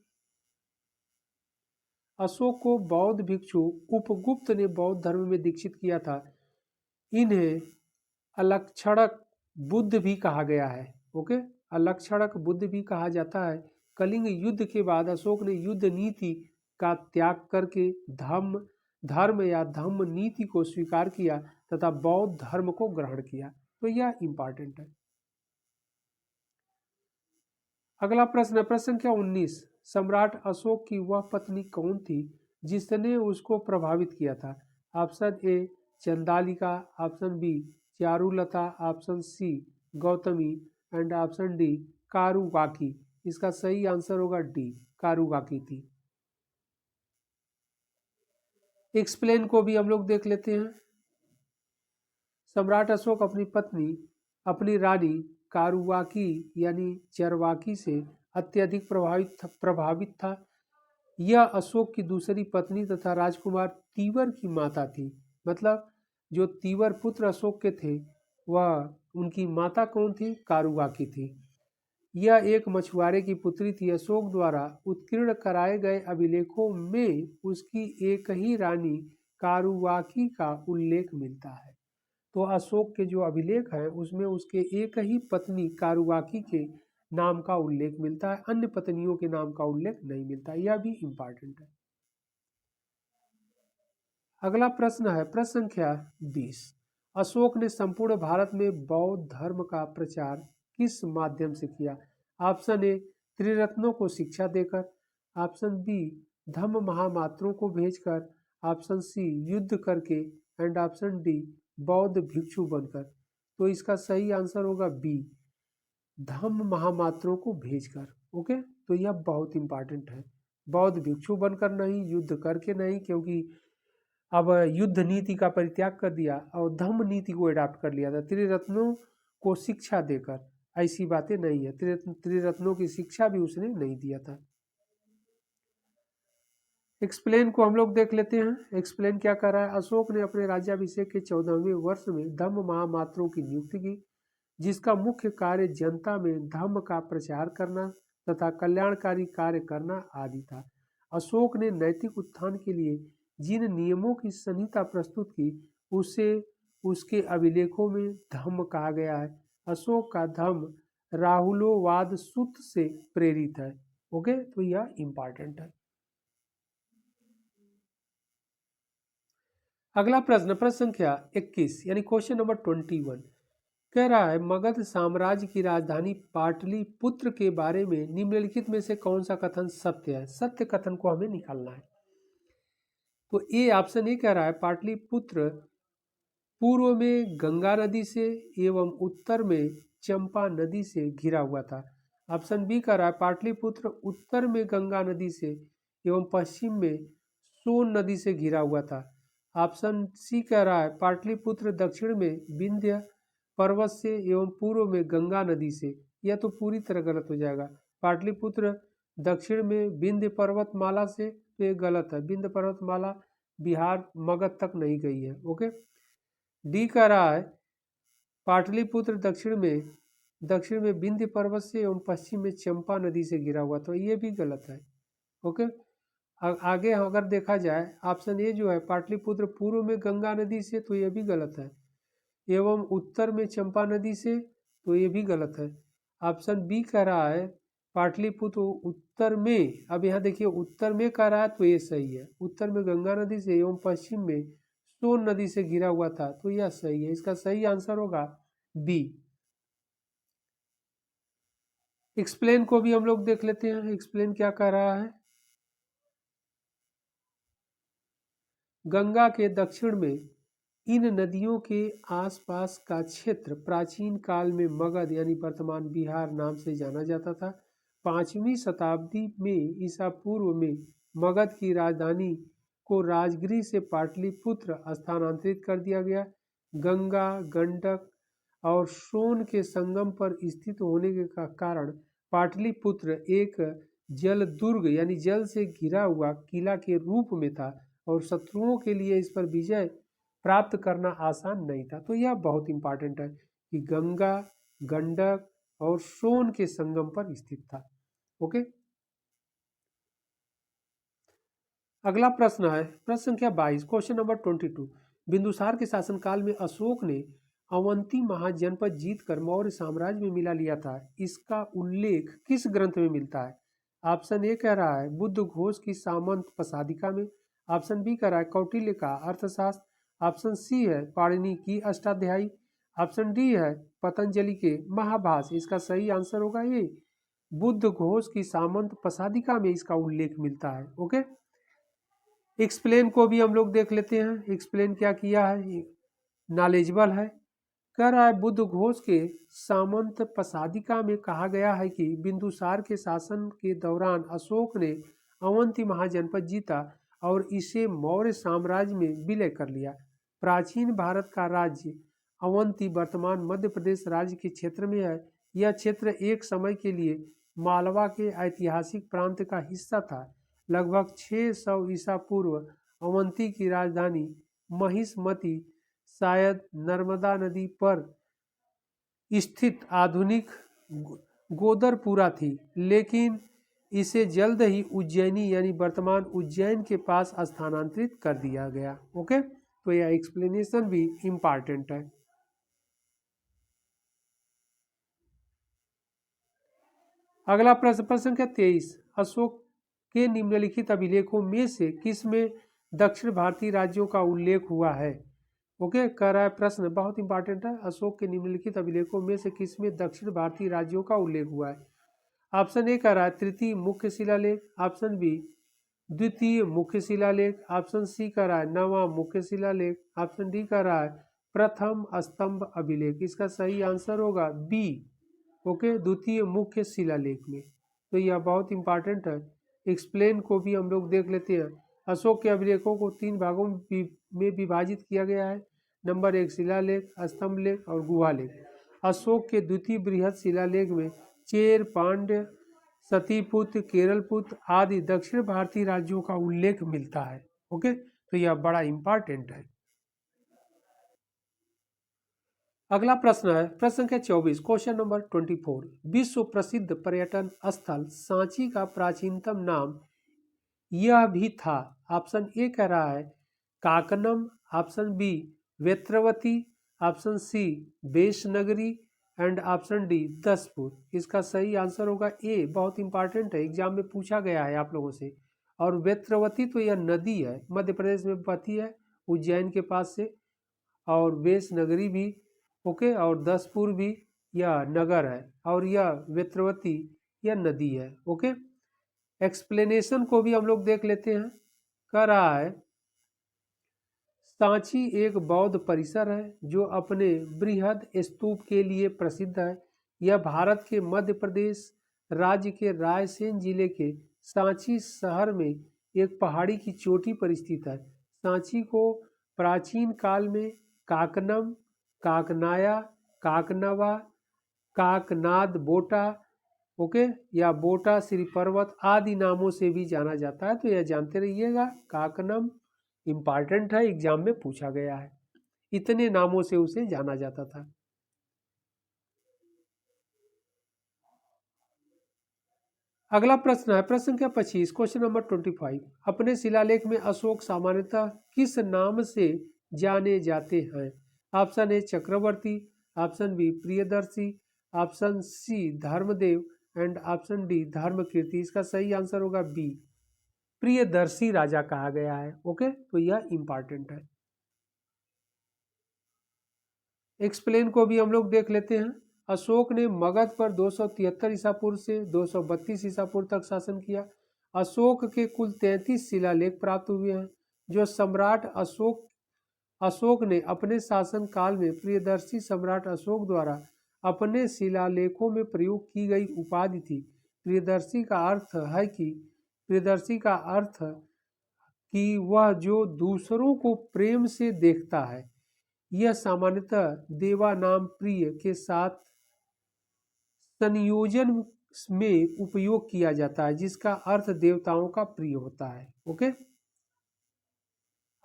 A: अशोक को बौद्ध भिक्षु उपगुप्त ने बौद्ध धर्म में दीक्षित किया था। इन्हें अलक्षणक बुद्ध भी कहा गया है। ओके, अलक्षणक बुद्ध भी कहा जाता है। कलिंग युद्ध के बाद अशोक ने युद्ध नीति का त्याग करके धर्म या धम्म नीति को स्वीकार किया तथा बौद्ध धर्म को ग्रहण किया। तो यह इंपॉर्टेंट है। अगला प्रश्न है प्रश्न संख्या 19। सम्राट अशोक की वह पत्नी कौन थी जिसने उसको प्रभावित किया था? Option A Chandalika, option B Charulata, option C Gautami and option D Karuvaki. इसका सही आंसर होगा डी, कारुवाकी थी। एक्सप्लेन को भी हम लोग देख लेते हैं। सम्राट अशोक अपनी पत्नी, अपनी रानी कारुवाकी यानी चरवाकी से अत्यधिक प्रभावित था। यह अशोक की दूसरी पत्नी तथा राजकुमार तीवर की माता थी। मतलब जो तीवर पुत्र अशोक के थे वह उनकी माता कौन थी? कारुवाकी थी। यह एक मछुआरे की पुत्री थी। अशोक द्वारा उत्कीर्ण कराए गए अभिलेखों में उसकी एक ही रानी कारुवाकी का उल्लेख मिलता है। तो अशोक के जो अभिलेख हैं उसमें उसके एक ही पत्नी कारुवाकी के नाम का उल्लेख मिलता है, अन्य पत्नियों के नाम का उल्लेख नहीं मिलता। यह भी इंपॉर्टेंट है। अगला प्रश्न है प्रश्न संख्या 20। अशोक ने संपूर्ण भारत में बौद्ध धर्म का प्रचार किस माध्यम से किया? ऑप्शन ए त्रिरत्नों को शिक्षा देकर, ऑप्शन बी धम्म महामात्रों को भेजकर, ऑप्शन सी युद्ध करके एंड ऑप्शन डी बौद्ध भिक्षु बनकर। तो इसका सही आंसर होगा बी, धम्म महामात्रों को भेजकर। ओके, तो यह बहुत इंपॉर्टेंट है। बौद्ध भिक्षु बनकर नहीं, युद्ध करके नहीं, क्योंकि अब युद्ध नीति का परित्याग कर दिया और धम्म नीति को अडॉप्ट कर लिया था। त्रिरत्नों को शिक्षा देकर, ऐसी बातें नहीं है। त्रिरत्नों की शिक्षा भी उसने नहीं दिया था। एक्सप्लेन को हम लोग देख लेते हैं। एक्सप्लेन क्या कर रहा है? अशोक ने अपने राज्याभिषेक के 14वें वर्ष में धम्म महामात्रों की नियुक्ति की, जिसका मुख्य कार्य जनता में धम्म का प्रचार करना तथा कल्याणकारी कार्य करना आदि था। अशोक ने नैतिक उत्थान के लिए जिन नियमों की संहिता प्रस्तुत की उसे उसके अभिलेखों में धम्म कहा गया है। अशोक का धम्म राहुलोवाद सूत्र से प्रेरित है। ओके, तो यह इंपॉर्टेंट है। अगला प्रश्न प्रश्न संख्या 21 यानी क्वेश्चन नंबर 21 कह रहा है मगध साम्राज्य की राजधानी पाटलिपुत्र के बारे में निम्नलिखित में से कौन सा कथन सत्य है? सत्य कथन को हमें निकालना है। तो ए ऑप्शन ए कह रहा है पाटलिपुत्र पूर्व में गंगा नदी से एवं उत्तर में चंपा नदी से घिरा हुआ था। ऑप्शन बी कह रहा है पाटलिपुत्र उत्तर में गंगा नदी से एवं पश्चिम में सोन नदी से घिरा हुआ था। ऑप्शन सी कह रहा है पाटलिपुत्र दक्षिण में विंध्य पर्वत से एवं पूर्व में गंगा नदी से। यह तो पूरी तरह गलत हो जाएगा। पाटलिपुत्र दक्षिण में विंध्य पर्वतमाला से, तो ये गलत है। विंध्य पर्वतमाला बिहार मगध तक नहीं गई है। ओके, डी कह रहा है पाटलिपुत्र दक्षिण में विंध्य पर्वत से एवं पश्चिम में चंपा नदी से घिरा हुआ, तो ये भी गलत है। ओके, आगे अगर देखा जाए ऑप्शन ए जो है पाटलिपुत्र पूर्व में गंगा नदी से, तो ये भी गलत है। एवं उत्तर में चंपा नदी से, तो ये भी गलत है। ऑप्शन बी कह रहा है पाटलिपुत्र उत्तर में, अब यहाँ देखिए उत्तर में कह रहा है तो ये सही है। उत्तर में गंगा नदी से एवं पश्चिम में सोन नदी से घिरा हुआ था, तो यह सही है। इसका सही आंसर होगा बी। एक्सप्लेन को भी हम लोग देख लेते हैं। एक्सप्लेन क्या कह रहा है? गंगा के दक्षिण में इन नदियों के आसपास का क्षेत्र प्राचीन काल में मगध यानी वर्तमान बिहार नाम से जाना जाता था। 5वीं शताब्दी में ईसा पूर्व में मगध की राजधानी को राजगृह से पाटलिपुत्र स्थानांतरित कर दिया गया। गंगा, गंडक और सोन के संगम पर स्थित होने के कारण पाटलिपुत्र एक जल दुर्ग यानी जल से घिरा हुआ किला के रूप में था और शत्रुओं के लिए इस पर विजय प्राप्त करना आसान नहीं था। तो यह बहुत इंपॉर्टेंट है कि गंगा, गंडक और सोन के संगम पर स्थित था। ओके, अगला प्रश्न है प्रश्न संख्या 22, क्वेश्चन नंबर 22। बिंदुसार के शासनकाल में अशोक ने अवंती महाजनपद जीतकर मौर्य साम्राज्य में मिला लिया था। इसका उल्लेख किस ग्रंथ में मिलता है? ऑप्शन ए कह रहा है बुद्ध घोष की सामंत पसादिका में। ऑप्शन बी कह रहा है कौटिल्य का अर्थशास्त्र। ऑप्शन सी है पाणिनि की अष्टाध्यायी। ऑप्शन डी है पतंजलि के महाभाष्य। इसका सही आंसर होगा ये बुद्ध घोष की सामंत पसादिका में इसका उल्लेख मिलता है। ओके, एक्सप्लेन को भी हम लोग देख लेते हैं। एक्सप्लेन क्या किया है, नॉलेजेबल है। कह रहा है बुद्ध घोष के सामंत पसादिका में कहा गया है कि बिंदुसार के शासन के दौरान अशोक ने अवंती महाजनपद जीता और इसे मौर्य साम्राज्य में विलय कर लिया। प्राचीन भारत का राज्य अवंती वर्तमान मध्य प्रदेश राज्य के क्षेत्र में है। यह क्षेत्र एक समय के लिए मालवा के ऐतिहासिक प्रांत का हिस्सा था। लगभग 600 ईसा पूर्व अवंती की राजधानी महिष्मती शायद नर्मदा नदी पर स्थित आधुनिक गोदरपुरा थी, लेकिन इसे जल्द ही उज्जैनी यानी वर्तमान उज्जैन के पास स्थानांतरित कर दिया गया। ओके, तो यह एक्सप्लेनेशन भी इम्पॉर्टेंट है। अगला प्रश्न, प्रश्न संख्या 23। अशोक के निम्नलिखित अभिलेखों में से किसमें दक्षिण भारतीय राज्यों का उल्लेख हुआ है? ओके, कह रहा है प्रश्न बहुत इंपॉर्टेंट है। अशोक के निम्नलिखित अभिलेखों में से किसमें दक्षिण भारतीय राज्यों का उल्लेख हुआ है? ऑप्शन ए कह रहा है तृतीय मुख्य शिलालेख। ऑप्शन बी द्वितीय मुख्य शिलालेख। ऑप्शन सी कह रहा है नवा मुख्य शिलालेख। ऑप्शन डी कह रहा है प्रथम स्तंभ अभिलेख। इसका सही आंसर होगा बी, ओके, द्वितीय मुख्य शिलालेख में। तो यह बहुत इंपॉर्टेंट है। एक्सप्लेन को भी हम लोग देख लेते हैं। अशोक के अभिलेखों को 3 भागों में विभाजित किया गया है। नंबर 1 शिलालेख, स्तंभ लेख और गुहा लेख। अशोक के द्वितीय बृहद शिलालेख में चेर, पांड्य, सतीपुत्र, केरलपुत्र आदि दक्षिण भारतीय राज्यों का उल्लेख मिलता है। ओके, तो यह बड़ा इंपॉर्टेंट है। अगला प्रश्न है प्रश्न संख्या 24, क्वेश्चन नंबर 24। विश्व प्रसिद्ध पर्यटन स्थल सांची का प्राचीनतम नाम यह भी था। ऑप्शन ए कह रहा है Kakanam. Option B Vetravati. Option C Beshnagari and option D Dashpur. इसका सही आंसर होगा ए, बहुत इंपॉर्टेंट है, एग्जाम में पूछा गया है आप लोगों से। और वेत्रवती तो यह नदी है, मध्य प्रदेश में बहती है उज्जैन के पास से। और बेशनगरी भी, ओके, और दसपुर भी यह नगर है। और यह वेत्रवती यह नदी है। ओके, एक्सप्लेनेशन को भी हम लोग देख लेते हैं। कह रहा है सांची एक बौद्ध परिसर है जो अपने बृहद स्तूप के लिए प्रसिद्ध है। यह भारत के मध्य प्रदेश राज्य के रायसेन जिले के सांची शहर में एक पहाड़ी की चोटी पर स्थित है। सांची को प्राचीन काल में काकनम, काकनाया, काकनवा, काकनाद बोटा, ओके, या बोटा श्री पर्वत आदि नामों से भी जाना जाता है। तो यह जानते रहिएगा, काकनम इंपॉर्टेंट है, एग्जाम में पूछा गया है। इतने नामों से उसे जाना जाता था। अगला प्रश्न है प्रश्न संख्या 25, क्वेश्चन नंबर 25। अपने शिलालेख में अशोक सामान्यतः किस नाम से जाने जाते हैं? Option A Chakravarti. Option B Priyadarshi. Option C Dharmadeva and option D Dharmakirti. इसका सही आंसर होगा बी, प्रियदर्शी राजा कहा गया है। ओके, तो यह इंपॉर्टेंट है। एक्सप्लेन को भी हम लोग देख लेते हैं। अशोक ने मगध पर 273 ईसा पूर्व से 232 ईसा पूर्व तक शासन किया। अशोक के कुल 33 शिलालेख प्राप्त हुए हैं जो सम्राट अशोक ने अपने शासन काल में प्रियदर्शी सम्राट अशोक द्वारा अपने शिलालेखों में प्रयोग की गई उपाधि थी। प्रियदर्शी का अर्थ कि वह जो दूसरों को प्रेम से देखता है। यह सामान्यतः देवा नाम प्रिय के साथ संयोजन में उपयोग किया जाता है जिसका अर्थ देवताओं का प्रिय होता है। ओके,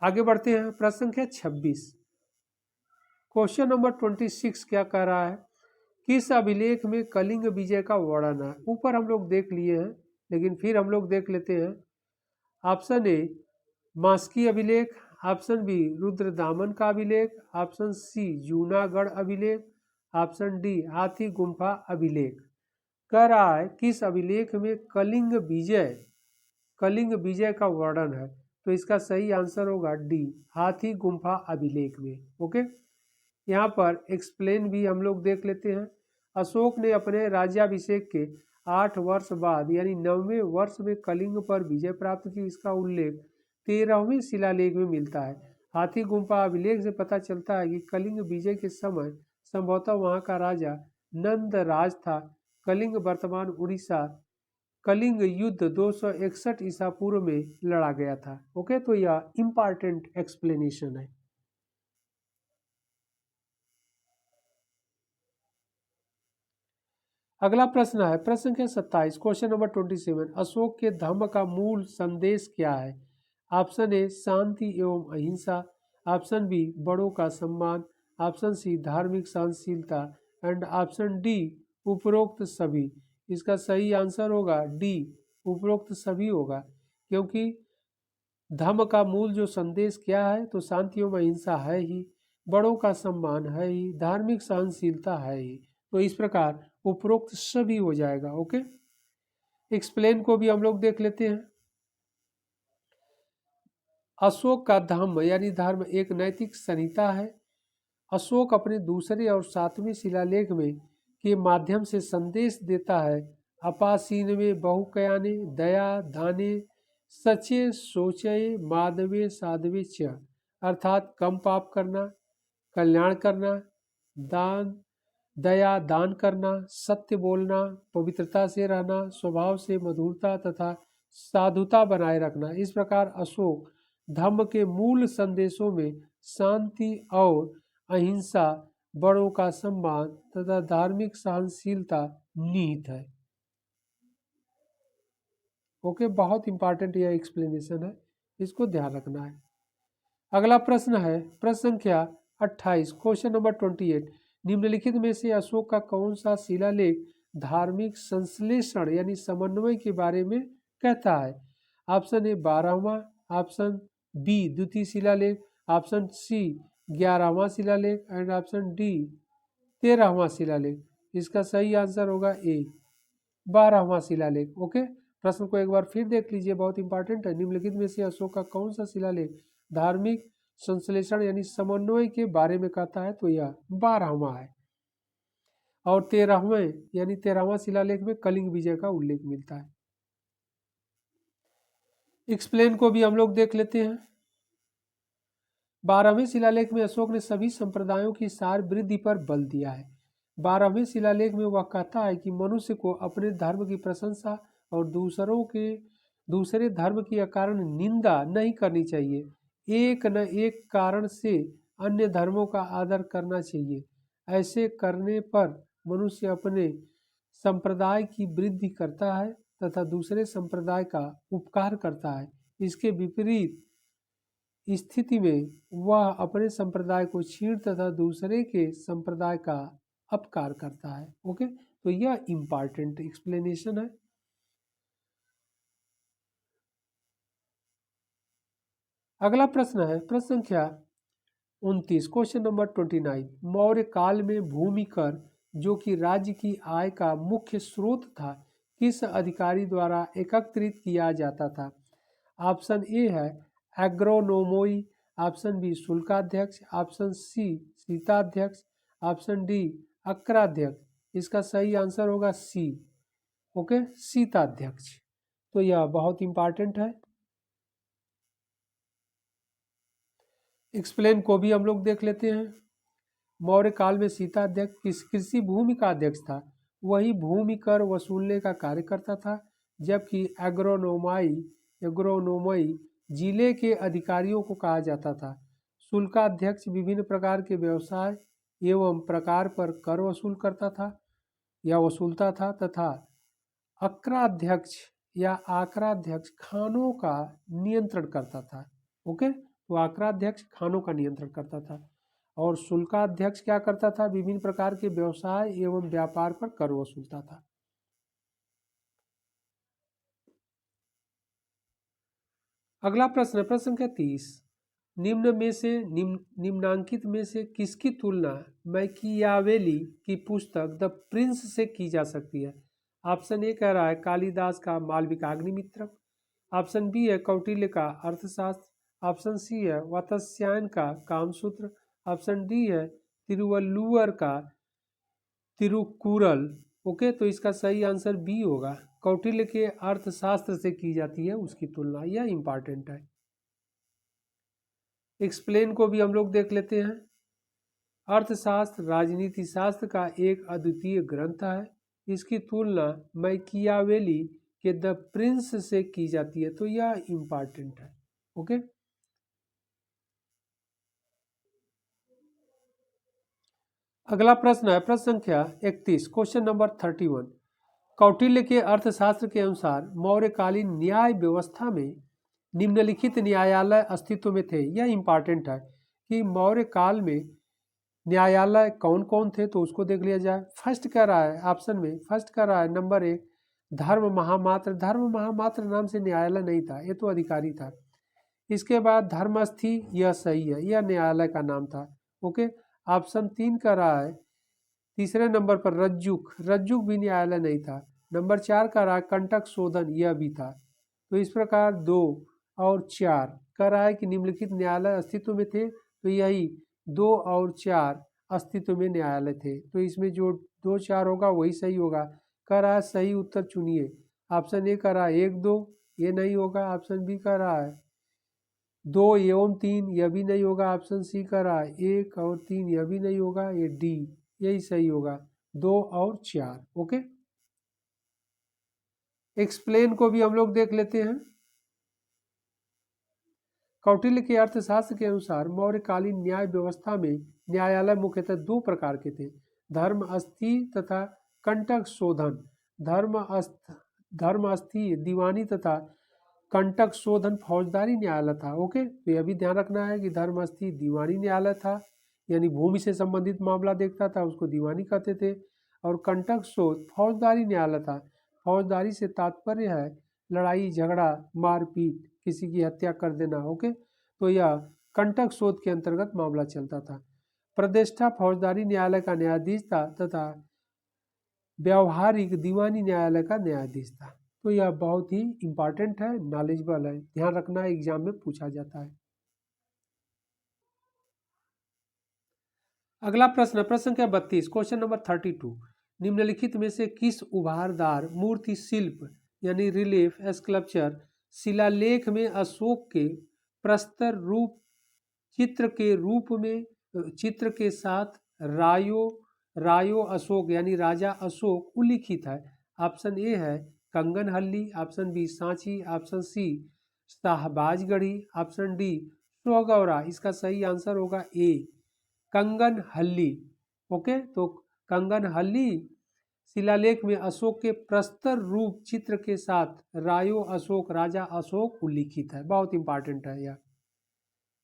A: आगे बढ़ते हैं, प्रश्न संख्या 26। क्वेश्चन नंबर 26 क्या कह रहा है, किस अभिलेख में कलिंग विजय का वर्णन है। ऊपर हम लोग देख लिए हैं, लेकिन फिर हम लोग देख लेते हैं। ऑप्शन ए मास्की अभिलेख, ऑप्शन बी रुद्रदामन का अभिलेख, ऑप्शन सी जूनागढ़ अभिलेख, ऑप्शन डी हाथी गुम्फा अभिलेख। कह रहा है किस अभिलेख में कलिंग विजय का वर्णन है, तो इसका सही आंसर होगा डी हाथी गुम्फा अभिलेख में। ओके, यहाँ पर एक्सप्लेन भी हम लोग देख लेते हैं। अशोक ने अपने राज्याभिषेक के 8 वर्ष बाद यानी 9वें वर्ष में कलिंग पर विजय प्राप्त की। इसका उल्लेख 13वें शिलालेख में मिलता है। हाथी गुम्फा अभिलेख से पता चलता है कि कलिंग विजय के समय संभवतः वहां का राजा नंदराज था। कलिंग वर्तमान उड़ीसा कलिंग युद्ध 261 ईसा पूर्व में लड़ा गया था। ओके, तो यह इंपॉर्टेंट एक्सप्लेनेशन है। अगला प्रश्न है, प्रश्न संख्या 27, क्वेश्चन नंबर 27। अशोक के धम्म का मूल संदेश क्या है। ऑप्शन ए शांति एवं अहिंसा, ऑप्शन बी बड़ों का सम्मान, ऑप्शन सी धार्मिक सहनशीलता एंड ऑप्शन डी उपरोक्त सभी। इसका सही आंसर होगा डी उपरोक्त सभी होगा, क्योंकि धम्म का मूल जो संदेश क्या है, तो शांति एवं अहिंसा है ही, बड़ों का सम्मान है ही, धार्मिक सहनशीलता है ही। तो इस प्रकार उपरोक्त सभी हो जाएगा। ओके, एक्सप्लेन को भी हम लोग देख लेते हैं। अशोक का धम्म यानी धर्म एक नैतिक संहिता है। अशोक अपने दूसरे और 7वें शिलालेख में के माध्यम से संदेश देता है। अपासीन में बहुकयाने दया दाने सचे सोचे माधवे साधवे च, अर्थात कम पाप करना, कल्याण करना, दान दया दान करना, सत्य बोलना, पवित्रता से रहना, स्वभाव से मधुरता तथा साधुता बनाए रखना। इस प्रकार अशोक धम्म के मूल संदेशों में शांति और अहिंसा, बड़ों का सम्मान तथा धार्मिक सहनशीलता निहित है। ओके, बहुत इंपॉर्टेंट यह एक्सप्लेनेशन है, इसको ध्यान रखना है। अगला प्रश्न है, प्रश्न संख्या 28, क्वेश्चन नंबर 28। निम्नलिखित में से अशोक का कौन सा शिलालेख धार्मिक संश्लेषण यानी समन्वय के बारे में कहता है। ऑप्शन ए 12वां, ऑप्शन बी द्वितीय शिलालेख, ऑप्शन सी 11वां शिलालेख एंड ऑप्शन डी 13वां शिलालेख। इसका सही आंसर होगा ए 12वां शिलालेख। ओके, प्रश्न को एक बार फिर देख लीजिए, बहुत इंपॉर्टेंट है। निम्नलिखित में से अशोक का कौन सा शिलालेख धार्मिक संश्लेषण यानी समन्वय के बारे में कहता है, तो यह 12वां है। और 13वें यानी 13वां शिलालेख में कलिंग विजय का उल्लेख मिलता है। एक्सप्लेन को भी हम लोग देख लेते हैं। 12वें शिलालेख में अशोक ने सभी संप्रदायों की सार वृद्धि पर बल दिया है। 12वें शिलालेख में वह कहता है कि मनुष्य को अपने धर्म की प्रशंसा और दूसरे धर्म की अकारण निंदा नहीं करनी चाहिए। एक न एक कारण से अन्य धर्मों का आदर करना चाहिए। ऐसे करने पर मनुष्य अपने संप्रदाय की वृद्धि करता है तथा दूसरे संप्रदाय का उपकार करता है। इसके विपरीत स्थिति में वह अपने संप्रदाय को छीन तथा दूसरे के संप्रदाय का अपकार करता है। ओके, तो यह इंपॉर्टेंट एक्सप्लेनेशन है। अगला प्रश्न है, प्रश्न संख्या 29, क्वेश्चन नंबर 29। मौर्य काल में भूमि कर जो कि राज्य की आय का मुख्य स्रोत था, किस अधिकारी द्वारा एकत्रित किया जाता था। ऑप्शन ए है एग्रोनोमोई, ऑप्शन बी शुल्काध्यक्ष, ऑप्शन सी सीताध्यक्ष, ऑप्शन डी अक्राध्यक्ष। इसका सही आंसर होगा सी। ओके, सीताध्यक्ष। तो यह बहुत इंपॉर्टेंट है। एक्सप्लेन को भी हम लोग देख लेते हैं। मौर्य काल में सीताध्यक्ष कृषि भूमि का अध्यक्ष था। वही भूमि कर वसूलने का कार्य करता था, जबकि एग्रोनोमई जिले के अधिकारियों को कहा जाता था। शुल्काध्यक्ष विभिन्न प्रकार के व्यवसाय एवं प्रकार पर कर वसूल करता था या वसूलता था, तथा अक्राध्यक्ष या आक्राध्यक्ष खानों का नियंत्रण करता था। ओके, तो आक्राध्यक्ष खानों का नियंत्रण करता था और शुल्काध्यक्ष क्या करता था, विभिन्न प्रकार के व्यवसाय एवं व्यापार पर कर वसूलता था। अगला प्रश्न है प्रश्न संख्या 30। निम्नांकित में से किसकी तुलना मैकियावेली की पुस्तक द प्रिंस से की जा सकती है। ऑप्शन ए कह रहा है कालिदास का मालविकाग्निमित्रम, ऑप्शन बी है कौटिल्य का अर्थशास्त्र, ऑप्शन सी है वात्स्यायन का कामसूत्र, ऑप्शन डी है तिरुवल्लुवर का तिरुकुरल। ओके, तो इसका सही आंसर बी होगा, कौटिल्य के अर्थशास्त्र से की जाती है उसकी तुलना, यह इंपॉर्टेंट है। एक्सप्लेन को भी हम लोग देख लेते हैं। अर्थशास्त्र राजनीति शास्त्र का एक अद्वितीय ग्रंथ है, इसकी तुलना मैकियावेली के द प्रिंस से की जाती है, तो यह इंपॉर्टेंट है। ओके, अगला प्रश्न है प्रश्न संख्या 31, क्वेश्चन नंबर 31। कौटिल्य के अर्थशास्त्र के अनुसार मौर्यकालीन न्याय व्यवस्था में निम्नलिखित न्यायालय अस्तित्व में थे। यह इंपॉर्टेंट है कि मौर्य काल में न्यायालय कौन कौन थे, तो उसको देख लिया जाए। फर्स्ट कह रहा है ऑप्शन में, फर्स्ट कह रहा है नंबर 1 धर्म महामात्र। धर्म महामात्र नाम से न्यायालय नहीं था, ये तो अधिकारी था। इसके बाद धर्मस्थी, यह सही है, यह न्यायालय का नाम था। ओके, ऑप्शन 3 कह रहा है तीसरे नंबर पर रज्जुक, रज्जुक भी न्यायालय नहीं था। नंबर 4 कह रहा है कंटक शोधन, यह भी था। तो इस प्रकार 2 और 4 कह रहा है कि निम्नलिखित न्यायालय अस्तित्व में थे, तो यही 2 और 4 अस्तित्व में न्यायालय थे। तो इसमें जो 2 4 होगा वही सही होगा। कह रहा है सही उत्तर चुनिए। ऑप्शन ए कह रहा है 1 2, ये नहीं होगा। ऑप्शन बी कह रहा है 2 एवं 3, यह भी नहीं होगा। ऑप्शन सी कह रहा है 1 और 3, यह भी नहीं होगा। ये डी यही सही होगा, 2 और 4। ओके, एक्सप्लेन को भी हम लोग देख लेते हैं। कौटिल्य के अर्थशास्त्र के अनुसार मौर्यकालीन न्याय व्यवस्था में न्यायालय मुख्यतः 2 प्रकार के थे, धर्मस्थी तथा कंटक शोधन। धर्मस्थी दीवानी तथा कंटक शोधन फौजदारी न्यायालय था। ओके, तो यह भी ध्यान रखना है कि धर्मस्थी दीवानी न्यायालय था, यानी भूमि से संबंधित मामला देखता था, उसको दीवानी कहते थे। और कंटक शोध फौजदारी न्यायालय था। फौजदारी से तात्पर्य है लड़ाई झगड़ा मारपीट, किसी की हत्या कर देना। ओके, तो यह कंटक शोध के अंतर्गत मामला चलता था। प्रतिष्ठा फौजदारी न्यायालय का न्यायाधीश था तथा व्यावहारिक दीवानी न्यायालय का न्यायाधीश था। तो यह बहुत ही इंपॉर्टेंट है, नॉलेजेबल है, ध्यान रखना है, एग्जाम में पूछा जाता है। अगला प्रश्न प्रश्न संख्या 32, क्वेश्चन नंबर 32। निम्नलिखित में से किस उभारदार मूर्ति शिल्प यानी रिलीफ स्कल्पचर शिलालेख में अशोक के प्रस्तर रूप चित्र के साथ रायो अशोक यानी राजा अशोक उल्लिखित है। ऑप्शन ए है Kanganahalli, option B Sanchi, option C Shahbazgarhi, option D Sohgaura. इसका सही आंसर होगा ए कंगनहल्ली। ओके, तो कंगनहल्ली शिलालेख में अशोक के प्रस्तर रूप चित्र के साथ रायो अशोक राजा अशोक उल्लिखित है, बहुत इंपॉर्टेंट है यह।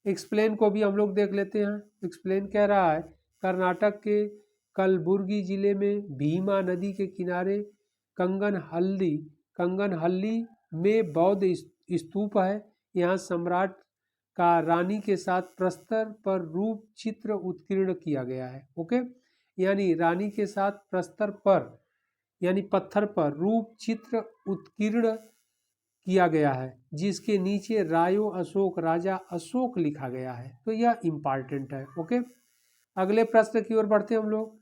A: एक्सप्लेन को भी हम लोग देख लेते हैं। एक्सप्लेन कह रहा है कर्नाटक के कलबुर्गी जिले में भीमा नदी के किनारे कंगनहल्ली में बौद्ध स्तूप है। यहाँ सम्राट का रानी के साथ प्रस्तर पर रूप चित्र उत्कीर्ण किया गया है। ओके, यानी रानी के साथ प्रस्तर पर यानी पत्थर पर रूप चित्र उत्कीर्ण किया गया है, जिसके नीचे रायो अशोक राजा अशोक लिखा गया है। तो यह इंपॉर्टेंट है। ओके, अगले प्रश्न की ओर बढ़ते हम लोग।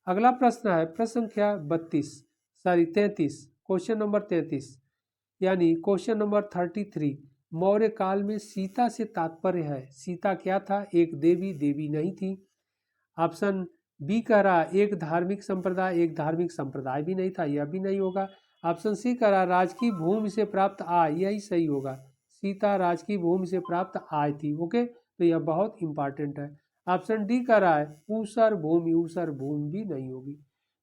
A: अगला प्रश्न है प्रश्न संख्या 33, क्वेश्चन नंबर 33 यानी क्वेश्चन नंबर 33। मौर्य काल में सीता से तात्पर्य है, सीता क्या था, एक देवी, देवी नहीं थी। ऑप्शन बी कह रहा एक धार्मिक संप्रदाय, एक धार्मिक संप्रदाय भी नहीं था, यह भी नहीं होगा। ऑप्शन सी कह रहा राजकीय भूमि से प्राप्त आय, यही सही होगा, सीता राजकीय भूमि से प्राप्त आय थी। ओके, तो यह बहुत इंपॉर्टेंट है। ऑप्शन डी कह रहा है ऊसर भूमि भी नहीं होगी।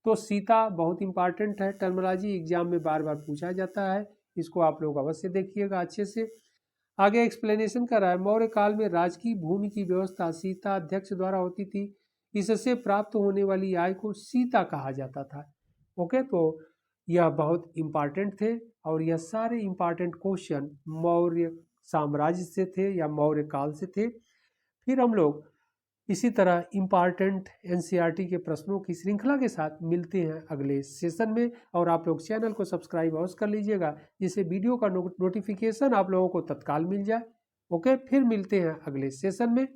A: तो सीता बहुत इंपॉर्टेंट है, टर्मोलॉजी एग्जाम में बार बार पूछा जाता है, इसको आप लोग अवश्य देखिएगा अच्छे से। आगे एक्सप्लेनेशन कर रहा है, मौर्य काल में राजकीय भूमि की व्यवस्था सीता अध्यक्ष द्वारा होती थी। इससे प्राप्त होने वाली आय को सीता कहा जाता था। ओके, तो यह बहुत इंपॉर्टेंट थे और यह सारे इंपॉर्टेंट क्वेश्चन मौर्य साम्राज्य से थे या मौर्य काल से थे। फिर हम लोग इसी तरह इम्पॉर्टेंट एनसीईआरटी के प्रश्नों की श्रृंखला के साथ मिलते हैं अगले सेशन में। और आप लोग चैनल को सब्सक्राइब अवश्य कर लीजिएगा, जिससे वीडियो का नोटिफिकेशन आप लोगों को तत्काल मिल जाए। ओके, फिर मिलते हैं अगले सेशन में।